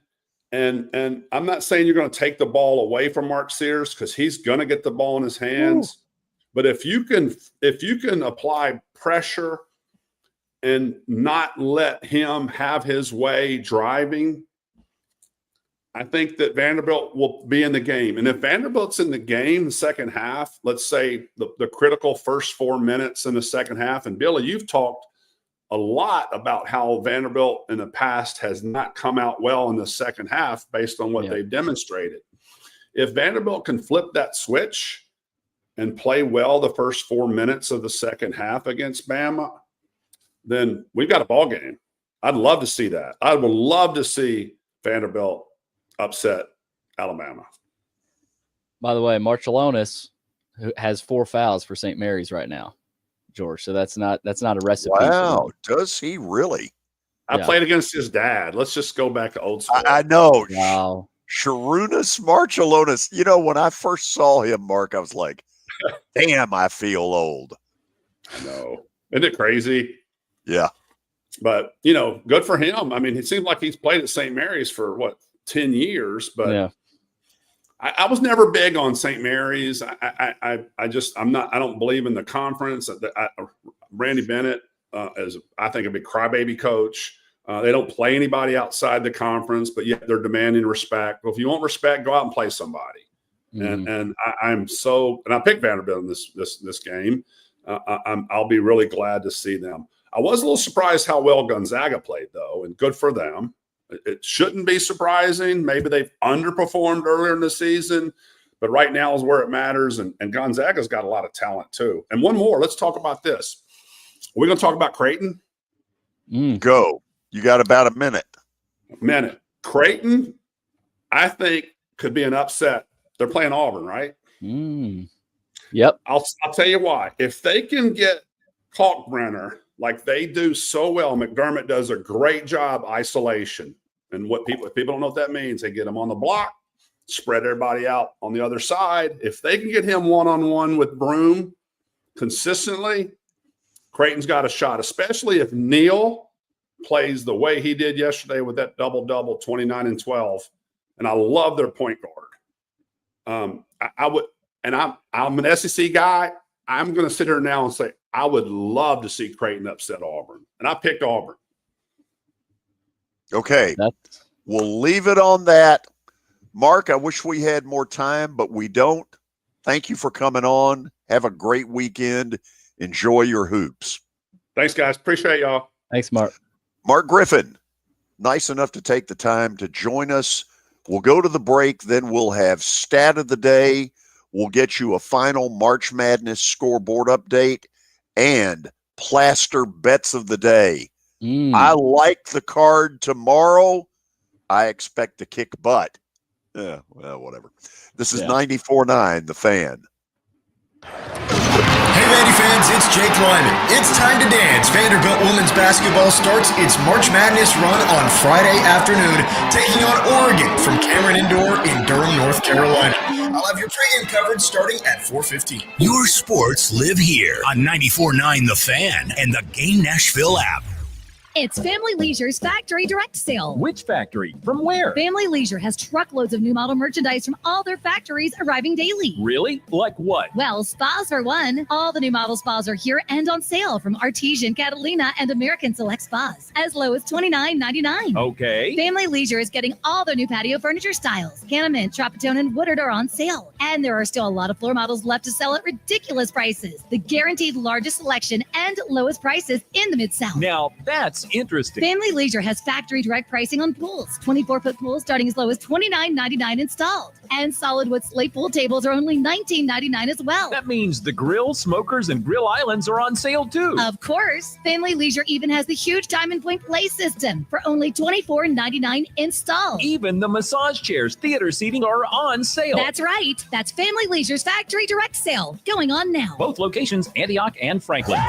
And I'm not saying you're going to take the ball away from Mark Sears because he's going to get the ball in his hands. Ooh. But if you can apply pressure and not let him have his way driving, I think that Vanderbilt will be in the game. And if Vanderbilt's in the game the second half, let's say the critical first 4 minutes in the second half, and Billy, you've talked a lot about how Vanderbilt in the past has not come out well in the second half based on what they've demonstrated. If Vanderbilt can flip that switch and play well the first 4 minutes of the second half against Bama, then we've got a ball game. I'd love to see that. I would love to see Vanderbilt upset Alabama. By the way, Marcellonis has 4 fouls for St. Mary's right now, George. So that's not a recipe. Wow, does he really? I played against his dad. Let's just go back to old school. I know. Wow. Sharunas Marcellonis. You know, when I first saw him, Mark, I was like, damn, I feel old. I know. Isn't it crazy? Yeah. But, good for him. I mean, it seems like he's played at St. Mary's for 10 years, but I was never big on St. Mary's. I don't believe in the conference. Randy Bennett is, I think, a big crybaby coach. They don't play anybody outside the conference, but yet they're demanding respect. Well, if you want respect, go out and play somebody. And I picked Vanderbilt in this game. I'll be really glad to see them. I was a little surprised how well Gonzaga played, though, and good for them. It shouldn't be surprising. Maybe they've underperformed earlier in the season, but right now is where it matters. And Gonzaga's got a lot of talent, too. And one more. Let's talk about this. We're going to talk about Creighton. Go. You got about a minute. Creighton, I think, could be an upset. They're playing Auburn, right? Yep. I'll tell you why. If they can get Kalkbrenner like they do so well, McDermott does a great job isolation. And if people don't know what that means, they get him on the block, spread everybody out on the other side. If they can get him one-on-one with Broom consistently, Creighton's got a shot, especially if Neal plays the way he did yesterday with that double-double, 29 and 12. And I love their point guard. I'm an SEC guy. I'm going to sit here now and say I would love to see Creighton upset Auburn. And I picked Auburn. Okay. We'll leave it on that. Mark, I wish we had more time, but we don't. Thank you for coming on. Have a great weekend. Enjoy your hoops. Thanks, guys. Appreciate y'all. Thanks, Mark. Mark Griffin, nice enough to take the time to join us. We'll go to the break, then we'll have stat of the day. We'll get you a final March Madness scoreboard update and plaster bets of the day. I like the card tomorrow. I expect to kick butt. Yeah, well, whatever. This is 94.9 The Fan. Hey, Vandy fans, it's Jake Lyman. It's time to dance. Vanderbilt women's basketball starts its March Madness run on Friday afternoon, taking on Oregon from Cameron Indoor in Durham, North Carolina. I'll have your pregame coverage starting at 4:15. Your sports live here on 94.9 The Fan and the Game Nashville app. It's Family Leisure's Factory Direct Sale. Which factory? From where? Family Leisure has truckloads of new model merchandise from all their factories arriving daily. Really? Like what? Well, spas for one. All the new model spas are here and on sale from Artesian, Catalina, and American Select Spas, as low as $29.99. Okay. Family Leisure is getting all their new patio furniture styles. Canamint, Tropitone, and Woodard are on sale. And there are still a lot of floor models left to sell at ridiculous prices. The guaranteed largest selection and lowest prices in the Mid-South. Now, that's interesting. Family Leisure has factory direct pricing on pools. 24-foot pools starting as low as $29.99 installed. And solid wood slate pool tables are only $19.99 as well. That means the grills, smokers, and grill islands are on sale too. Of course. Family Leisure even has the huge Diamond Point Play system for only $24.99 installed. Even the massage chairs, theater seating are on sale. That's right. That's Family Leisure's factory direct sale going on now. Both locations, Antioch and Franklin.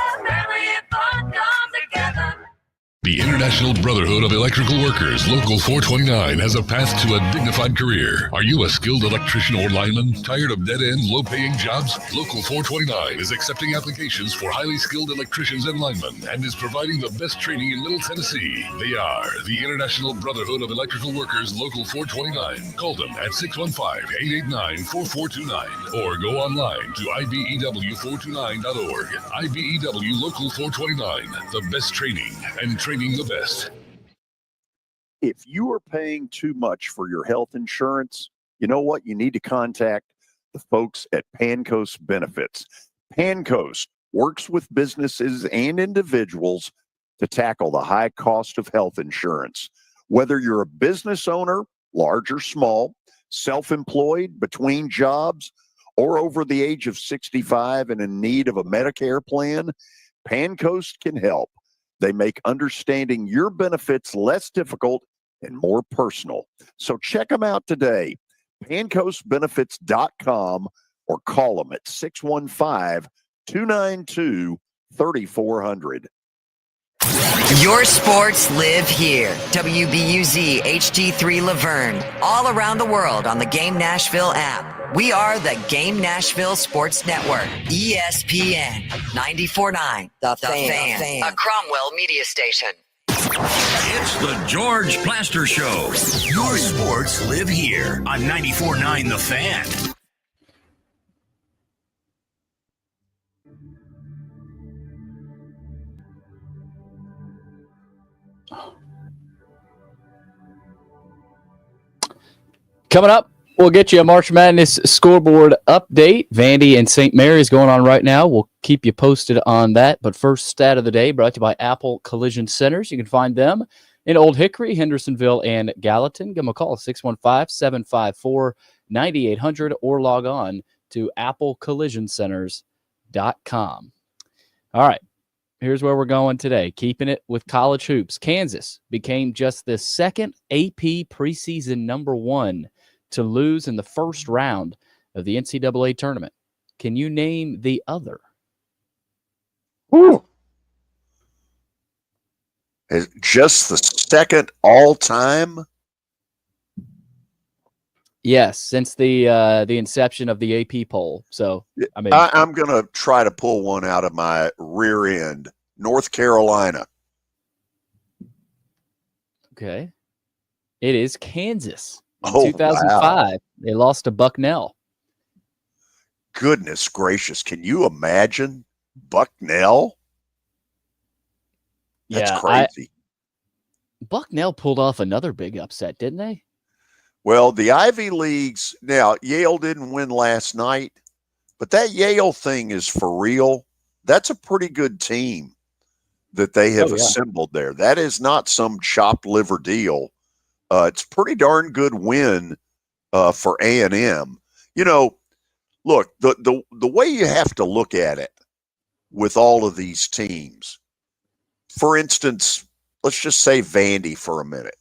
The International Brotherhood of Electrical Workers, Local 429, has a path to a dignified career. Are you a skilled electrician or lineman? Tired of dead-end, low-paying jobs? Local 429 is accepting applications for highly skilled electricians and linemen and is providing the best training in Middle Tennessee. They are the International Brotherhood of Electrical Workers, Local 429. Call them at 615-889-4429 or go online to ibew429.org. IBEW Local 429, the best training and training the best. If you are paying too much for your health insurance, you know what? You need to contact the folks at Pancoast Benefits. Pancoast works with businesses and individuals to tackle the high cost of health insurance. Whether you're a business owner, large or small, self-employed, between jobs, or over the age of 65 and in need of a Medicare plan, Pancoast can help. They make understanding your benefits less difficult and more personal. So check them out today, pancoastbenefits.com, or call them at 615-292-3400. Your sports live here. WBUZ HD3 Laverne. All around the world on the Game Nashville app. We are the Game Nashville Sports Network. ESPN 94.9 The Fan. A Cromwell media station. It's the George Plaster Show. Your sports live here on 94.9 The Fan. Coming up We'll get you a March Madness scoreboard update. Vandy and St. Mary's going on right now. We'll keep you posted on that. But first stat of the day brought to you by Apple Collision Centers. You can find them in Old Hickory, Hendersonville, and Gallatin. Give them a call, 615-754-9800, or log on to applecollisioncenters.com. All right, here's where we're going today. Keeping it with college hoops. Kansas became just the second AP preseason number 1 to lose in the first round of the NCAA tournament. Can you name the other? Is just the second all-time? Yes, since the inception of the AP poll. So, I mean, I'm going to try to pull one out of my rear end. North Carolina. Okay. It is Kansas. In 2005, wow. They lost to Bucknell. Goodness gracious. Can you imagine Bucknell? That's crazy. Bucknell pulled off another big upset, didn't they? Well, the Ivy Leagues, now Yale didn't win last night, but that Yale thing is for real. That's a pretty good team that they have assembled there. That is not some chopped liver deal. It's a pretty darn good win for A&M. You know, look, the way you have to look at it with all of these teams, for instance, let's just say Vandy for a minute.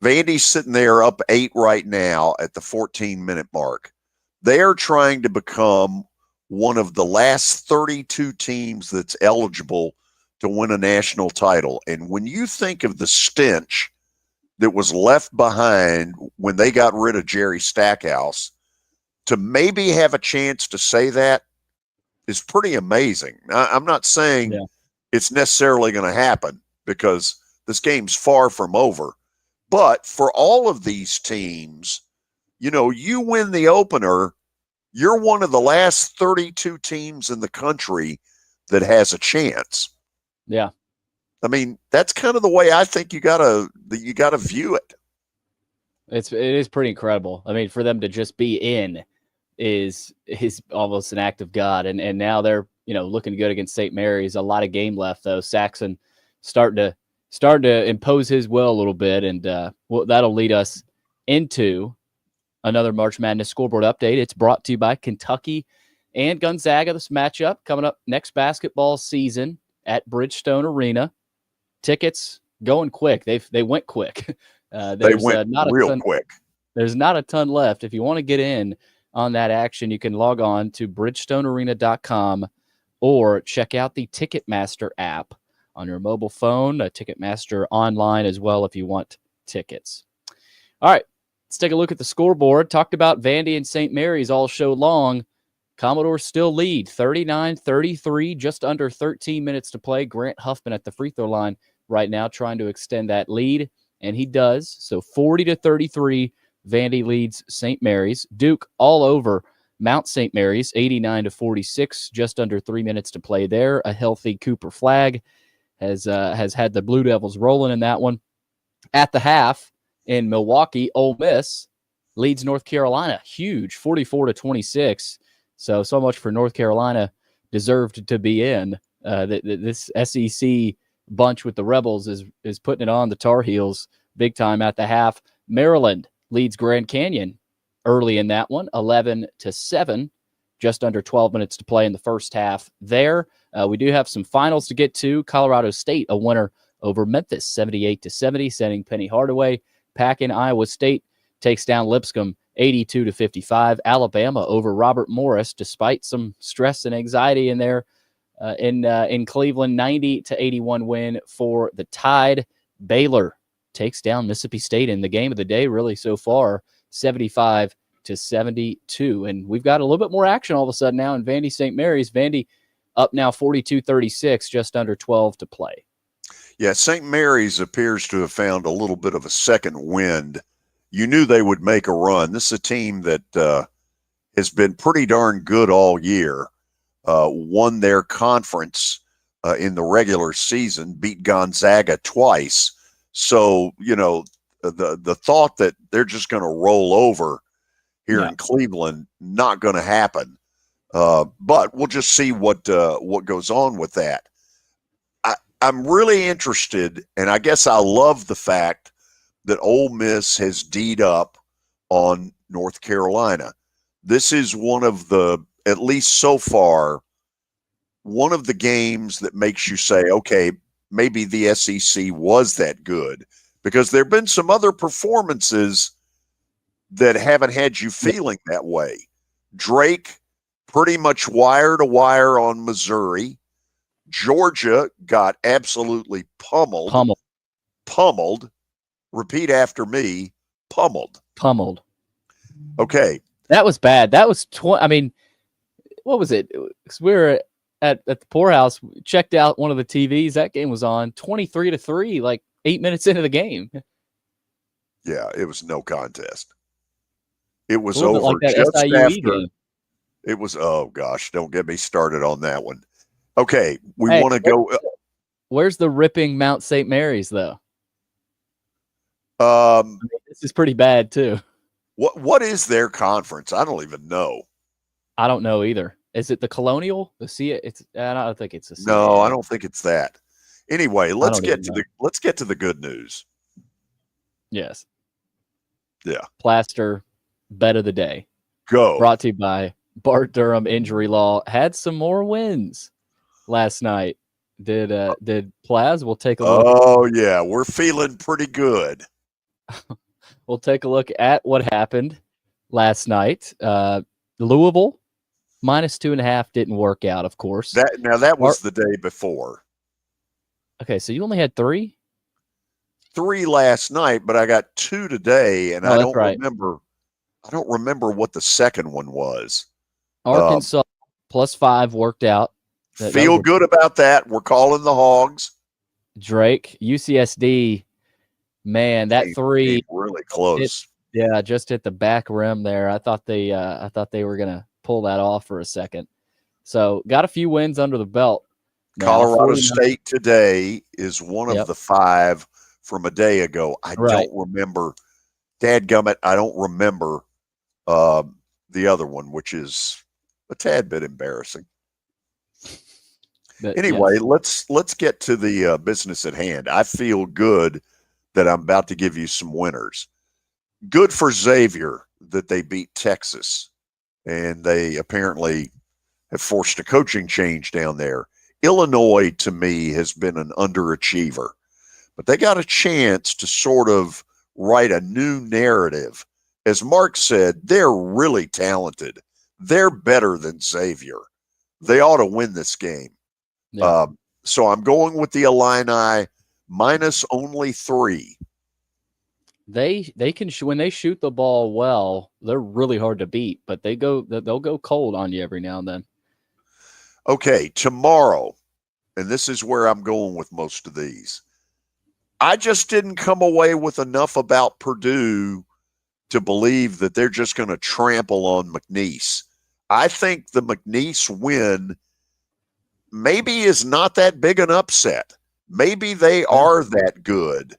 Vandy's sitting there up 8 right now at the 14-minute mark. They are trying to become one of the last 32 teams that's eligible to win a national title. And when you think of the stench that was left behind when they got rid of Jerry Stackhouse, to maybe have a chance to say that is pretty amazing. I'm not saying it's necessarily going to happen because this game's far from over. But for all of these teams, you know, you win the opener, you're one of the last 32 teams in the country that has a chance. Yeah. I mean, that's kind of the way I think you gotta view it. It is pretty incredible. I mean, for them to just be in is almost an act of God. And now they're, you know, looking good against St. Mary's. A lot of game left though. Saxon starting to impose his will a little bit, and that'll lead us into another March Madness scoreboard update. It's brought to you by Kentucky and Gonzaga. This matchup coming up next basketball season at Bridgestone Arena. Tickets going quick. They went quick. They went real quick. There's not a ton left. If you want to get in on that action, you can log on to bridgestonearena.com or check out the Ticketmaster app on your mobile phone, Ticketmaster online as well if you want tickets. All right, let's take a look at the scoreboard. Talked about Vandy and St. Mary's all show long. Commodores still lead 39-33, just under 13 minutes to play. Grant Huffman at the free throw line right now trying to extend that lead, and he does. So 40-33, Vandy leads St. Mary's. Duke all over Mount St. Mary's, 89-46, just under 3 minutes to play there. A healthy Cooper Flagg has had the Blue Devils rolling in that one. At the half in Milwaukee, Ole Miss leads North Carolina. Huge, 44-26. So much for North Carolina deserved to be in. This SEC bunch with the Rebels is putting it on the Tar Heels big time at the half. Maryland leads Grand Canyon early in that one, 11-7. Just under 12 minutes to play in the first half there. We do have some finals to get to. Colorado State, a winner over Memphis, 78-70, sending Penny Hardaway packing. Iowa State takes down Lipscomb, 82-55. Alabama over Robert Morris, despite some stress and anxiety in there in Cleveland, 90-81 win for the Tide. Baylor takes down Mississippi State in the game of the day, really so far, 75-72. And we've got a little bit more action all of a sudden now in Vandy St. Mary's. Vandy up now 42-36, just under 12 to play. Yeah, St. Mary's appears to have found a little bit of a second wind. You knew they would make a run. This is a team that has been pretty darn good all year, won their conference in the regular season, beat Gonzaga twice. So, you know, the thought that they're just going to roll over here in Cleveland. Not going to happen. But we'll just see what goes on with that. I'm really interested, and I guess I love the fact that Ole Miss has D'd up on North Carolina. This is one of the, at least so far, one of the games that makes you say, okay, maybe the SEC was that good, because there have been some other performances that haven't had you feeling that way. Drake pretty much wire to wire on Missouri. Georgia got absolutely pummeled. Repeat after me, pummeled. Okay. That was bad. That was I mean, what was it? 'Cause we were at the poorhouse, checked out one of the TVs. That game was on 23-3, like 8 minutes into the game. Yeah, it was no contest. It was A little over bit like that just SIUE after. game. It was, oh gosh, don't get me started on that one. Okay, we want to go. Where's the ripping Mount St. Mary's, though? This is pretty bad, too. What is their conference? I don't even know. I don't know either. Is it the Colonial? I don't think it's a. No, I don't think it's that. Anyway, let's get to the good news. Yes. Yeah. Plaster bet of the day. Go. Brought to you by Bart Durham Injury Law. Had some more wins last night. Did Plaz? We'll take a look. Oh yeah, we're feeling pretty good. We'll take a look at what happened last night. Louisville -2.5 didn't work out, of course. That was the day before. Okay, so you only had 3? 3 last night, but I got 2 today, and I don't remember. I don't remember what the second one was. Arkansas +5 worked out. Feel good about that. We're calling the Hogs. Drake, UCSD, man, that 3 really close. Just hit the back rim there. I thought they were gonna pull that off for a second. So got a few wins under the belt. Colorado State today is one of the 5 from a day ago. I don't remember. Dadgummit, I don't remember the other one, which is a tad bit embarrassing. Anyway, let's get to the business at hand. I feel good that I'm about to give you some winners. Good for Xavier that they beat Texas, and they apparently have forced a coaching change down there. Illinois, to me, has been an underachiever, but they got a chance to sort of write a new narrative. As Mark said, they're really talented. They're better than Xavier. They ought to win this game. Yeah. So I'm going with the Illini minus only 3. They can when they shoot the ball well, they're really hard to beat, but they'll go cold on you every now and then. Okay, tomorrow, and this is where I'm going with most of these. I just didn't come away with enough about Purdue to believe that they're just going to trample on McNeese. I think the McNeese win maybe is not that big an upset. Maybe they are that good,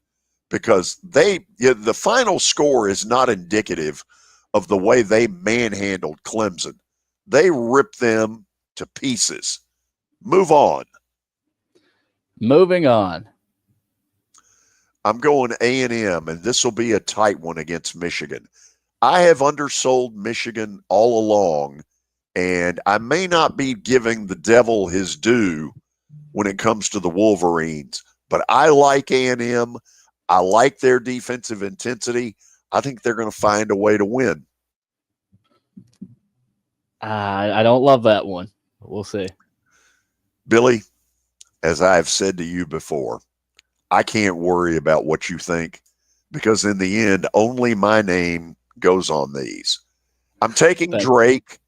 because the final score is not indicative of the way they manhandled Clemson. They ripped them to pieces. Move on. Moving on. I'm going A&M, and this will be a tight one against Michigan. I have undersold Michigan all along, and I may not be giving the devil his due when it comes to the Wolverines, but I like A&M. I like their defensive intensity. I think they're going to find a way to win. I don't love that one. We'll see. Billy, as I've said to you before, I can't worry about what you think, because in the end, only my name goes on these. I'm taking Drake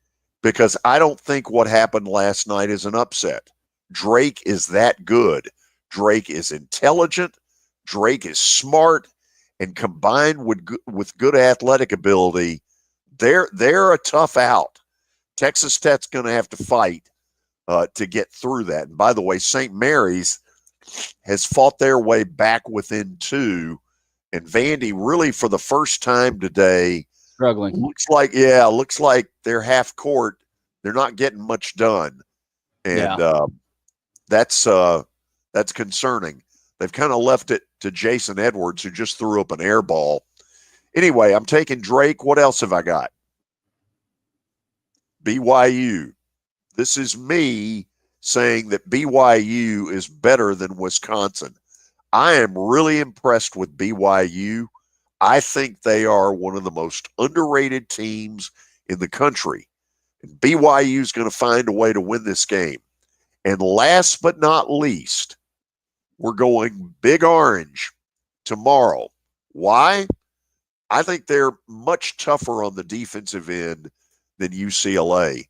because I don't think what happened last night is an upset. Drake is that good. Drake is intelligent. Drake is smart, and combined with good athletic ability, they're a tough out. Texas Tech's going to have to fight to get through that. And by the way, St. Mary's has fought their way back within 2, and Vandy really for the first time today struggling. Looks like they're half court. They're not getting much done. And that's concerning. They've kind of left it to Jason Edwards, who just threw up an air ball. Anyway, I'm taking Drake. What else have I got? BYU. This is me saying that BYU is better than Wisconsin. I am really impressed with BYU. I think they are one of the most underrated teams in the country. And BYU is going to find a way to win this game. And last but not least, we're going Big Orange tomorrow. Why? I think they're much tougher on the defensive end than UCLA.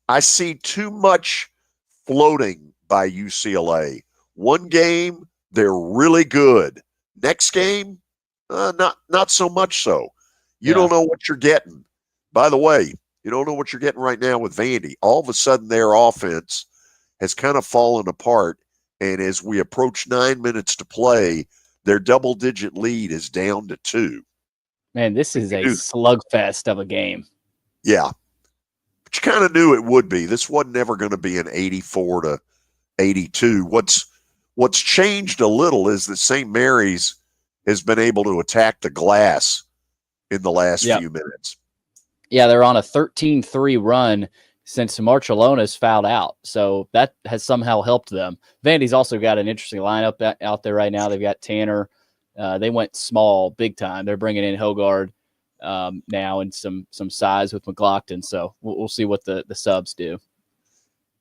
I see too much floating by UCLA. One game, they're really good. Next game, not so much so. You don't know what you're getting. By the way, you don't know what you're getting right now with Vandy. All of a sudden, their offense has kind of fallen apart. And as we approach 9 minutes to play, their double-digit lead is down to 2. Man, this is a slugfest of a game. Yeah. But you kind of knew it would be. This wasn't ever going to be an 84-82. What's changed a little is that St. Mary's has been able to attack the glass in the last few minutes. Yeah, they're on a 13-3 run since Marcellona's fouled out. So that has somehow helped them. Vandy's also got an interesting lineup out there right now. They've got Tanner. They went small big time. They're bringing in Hogard now and some size with McLaughlin. So we'll see what the subs do.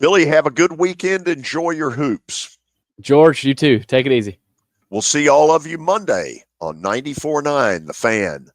Billy, have a good weekend. Enjoy your hoops. George, you too. Take it easy. We'll see all of you Monday on 94.9 The Fan.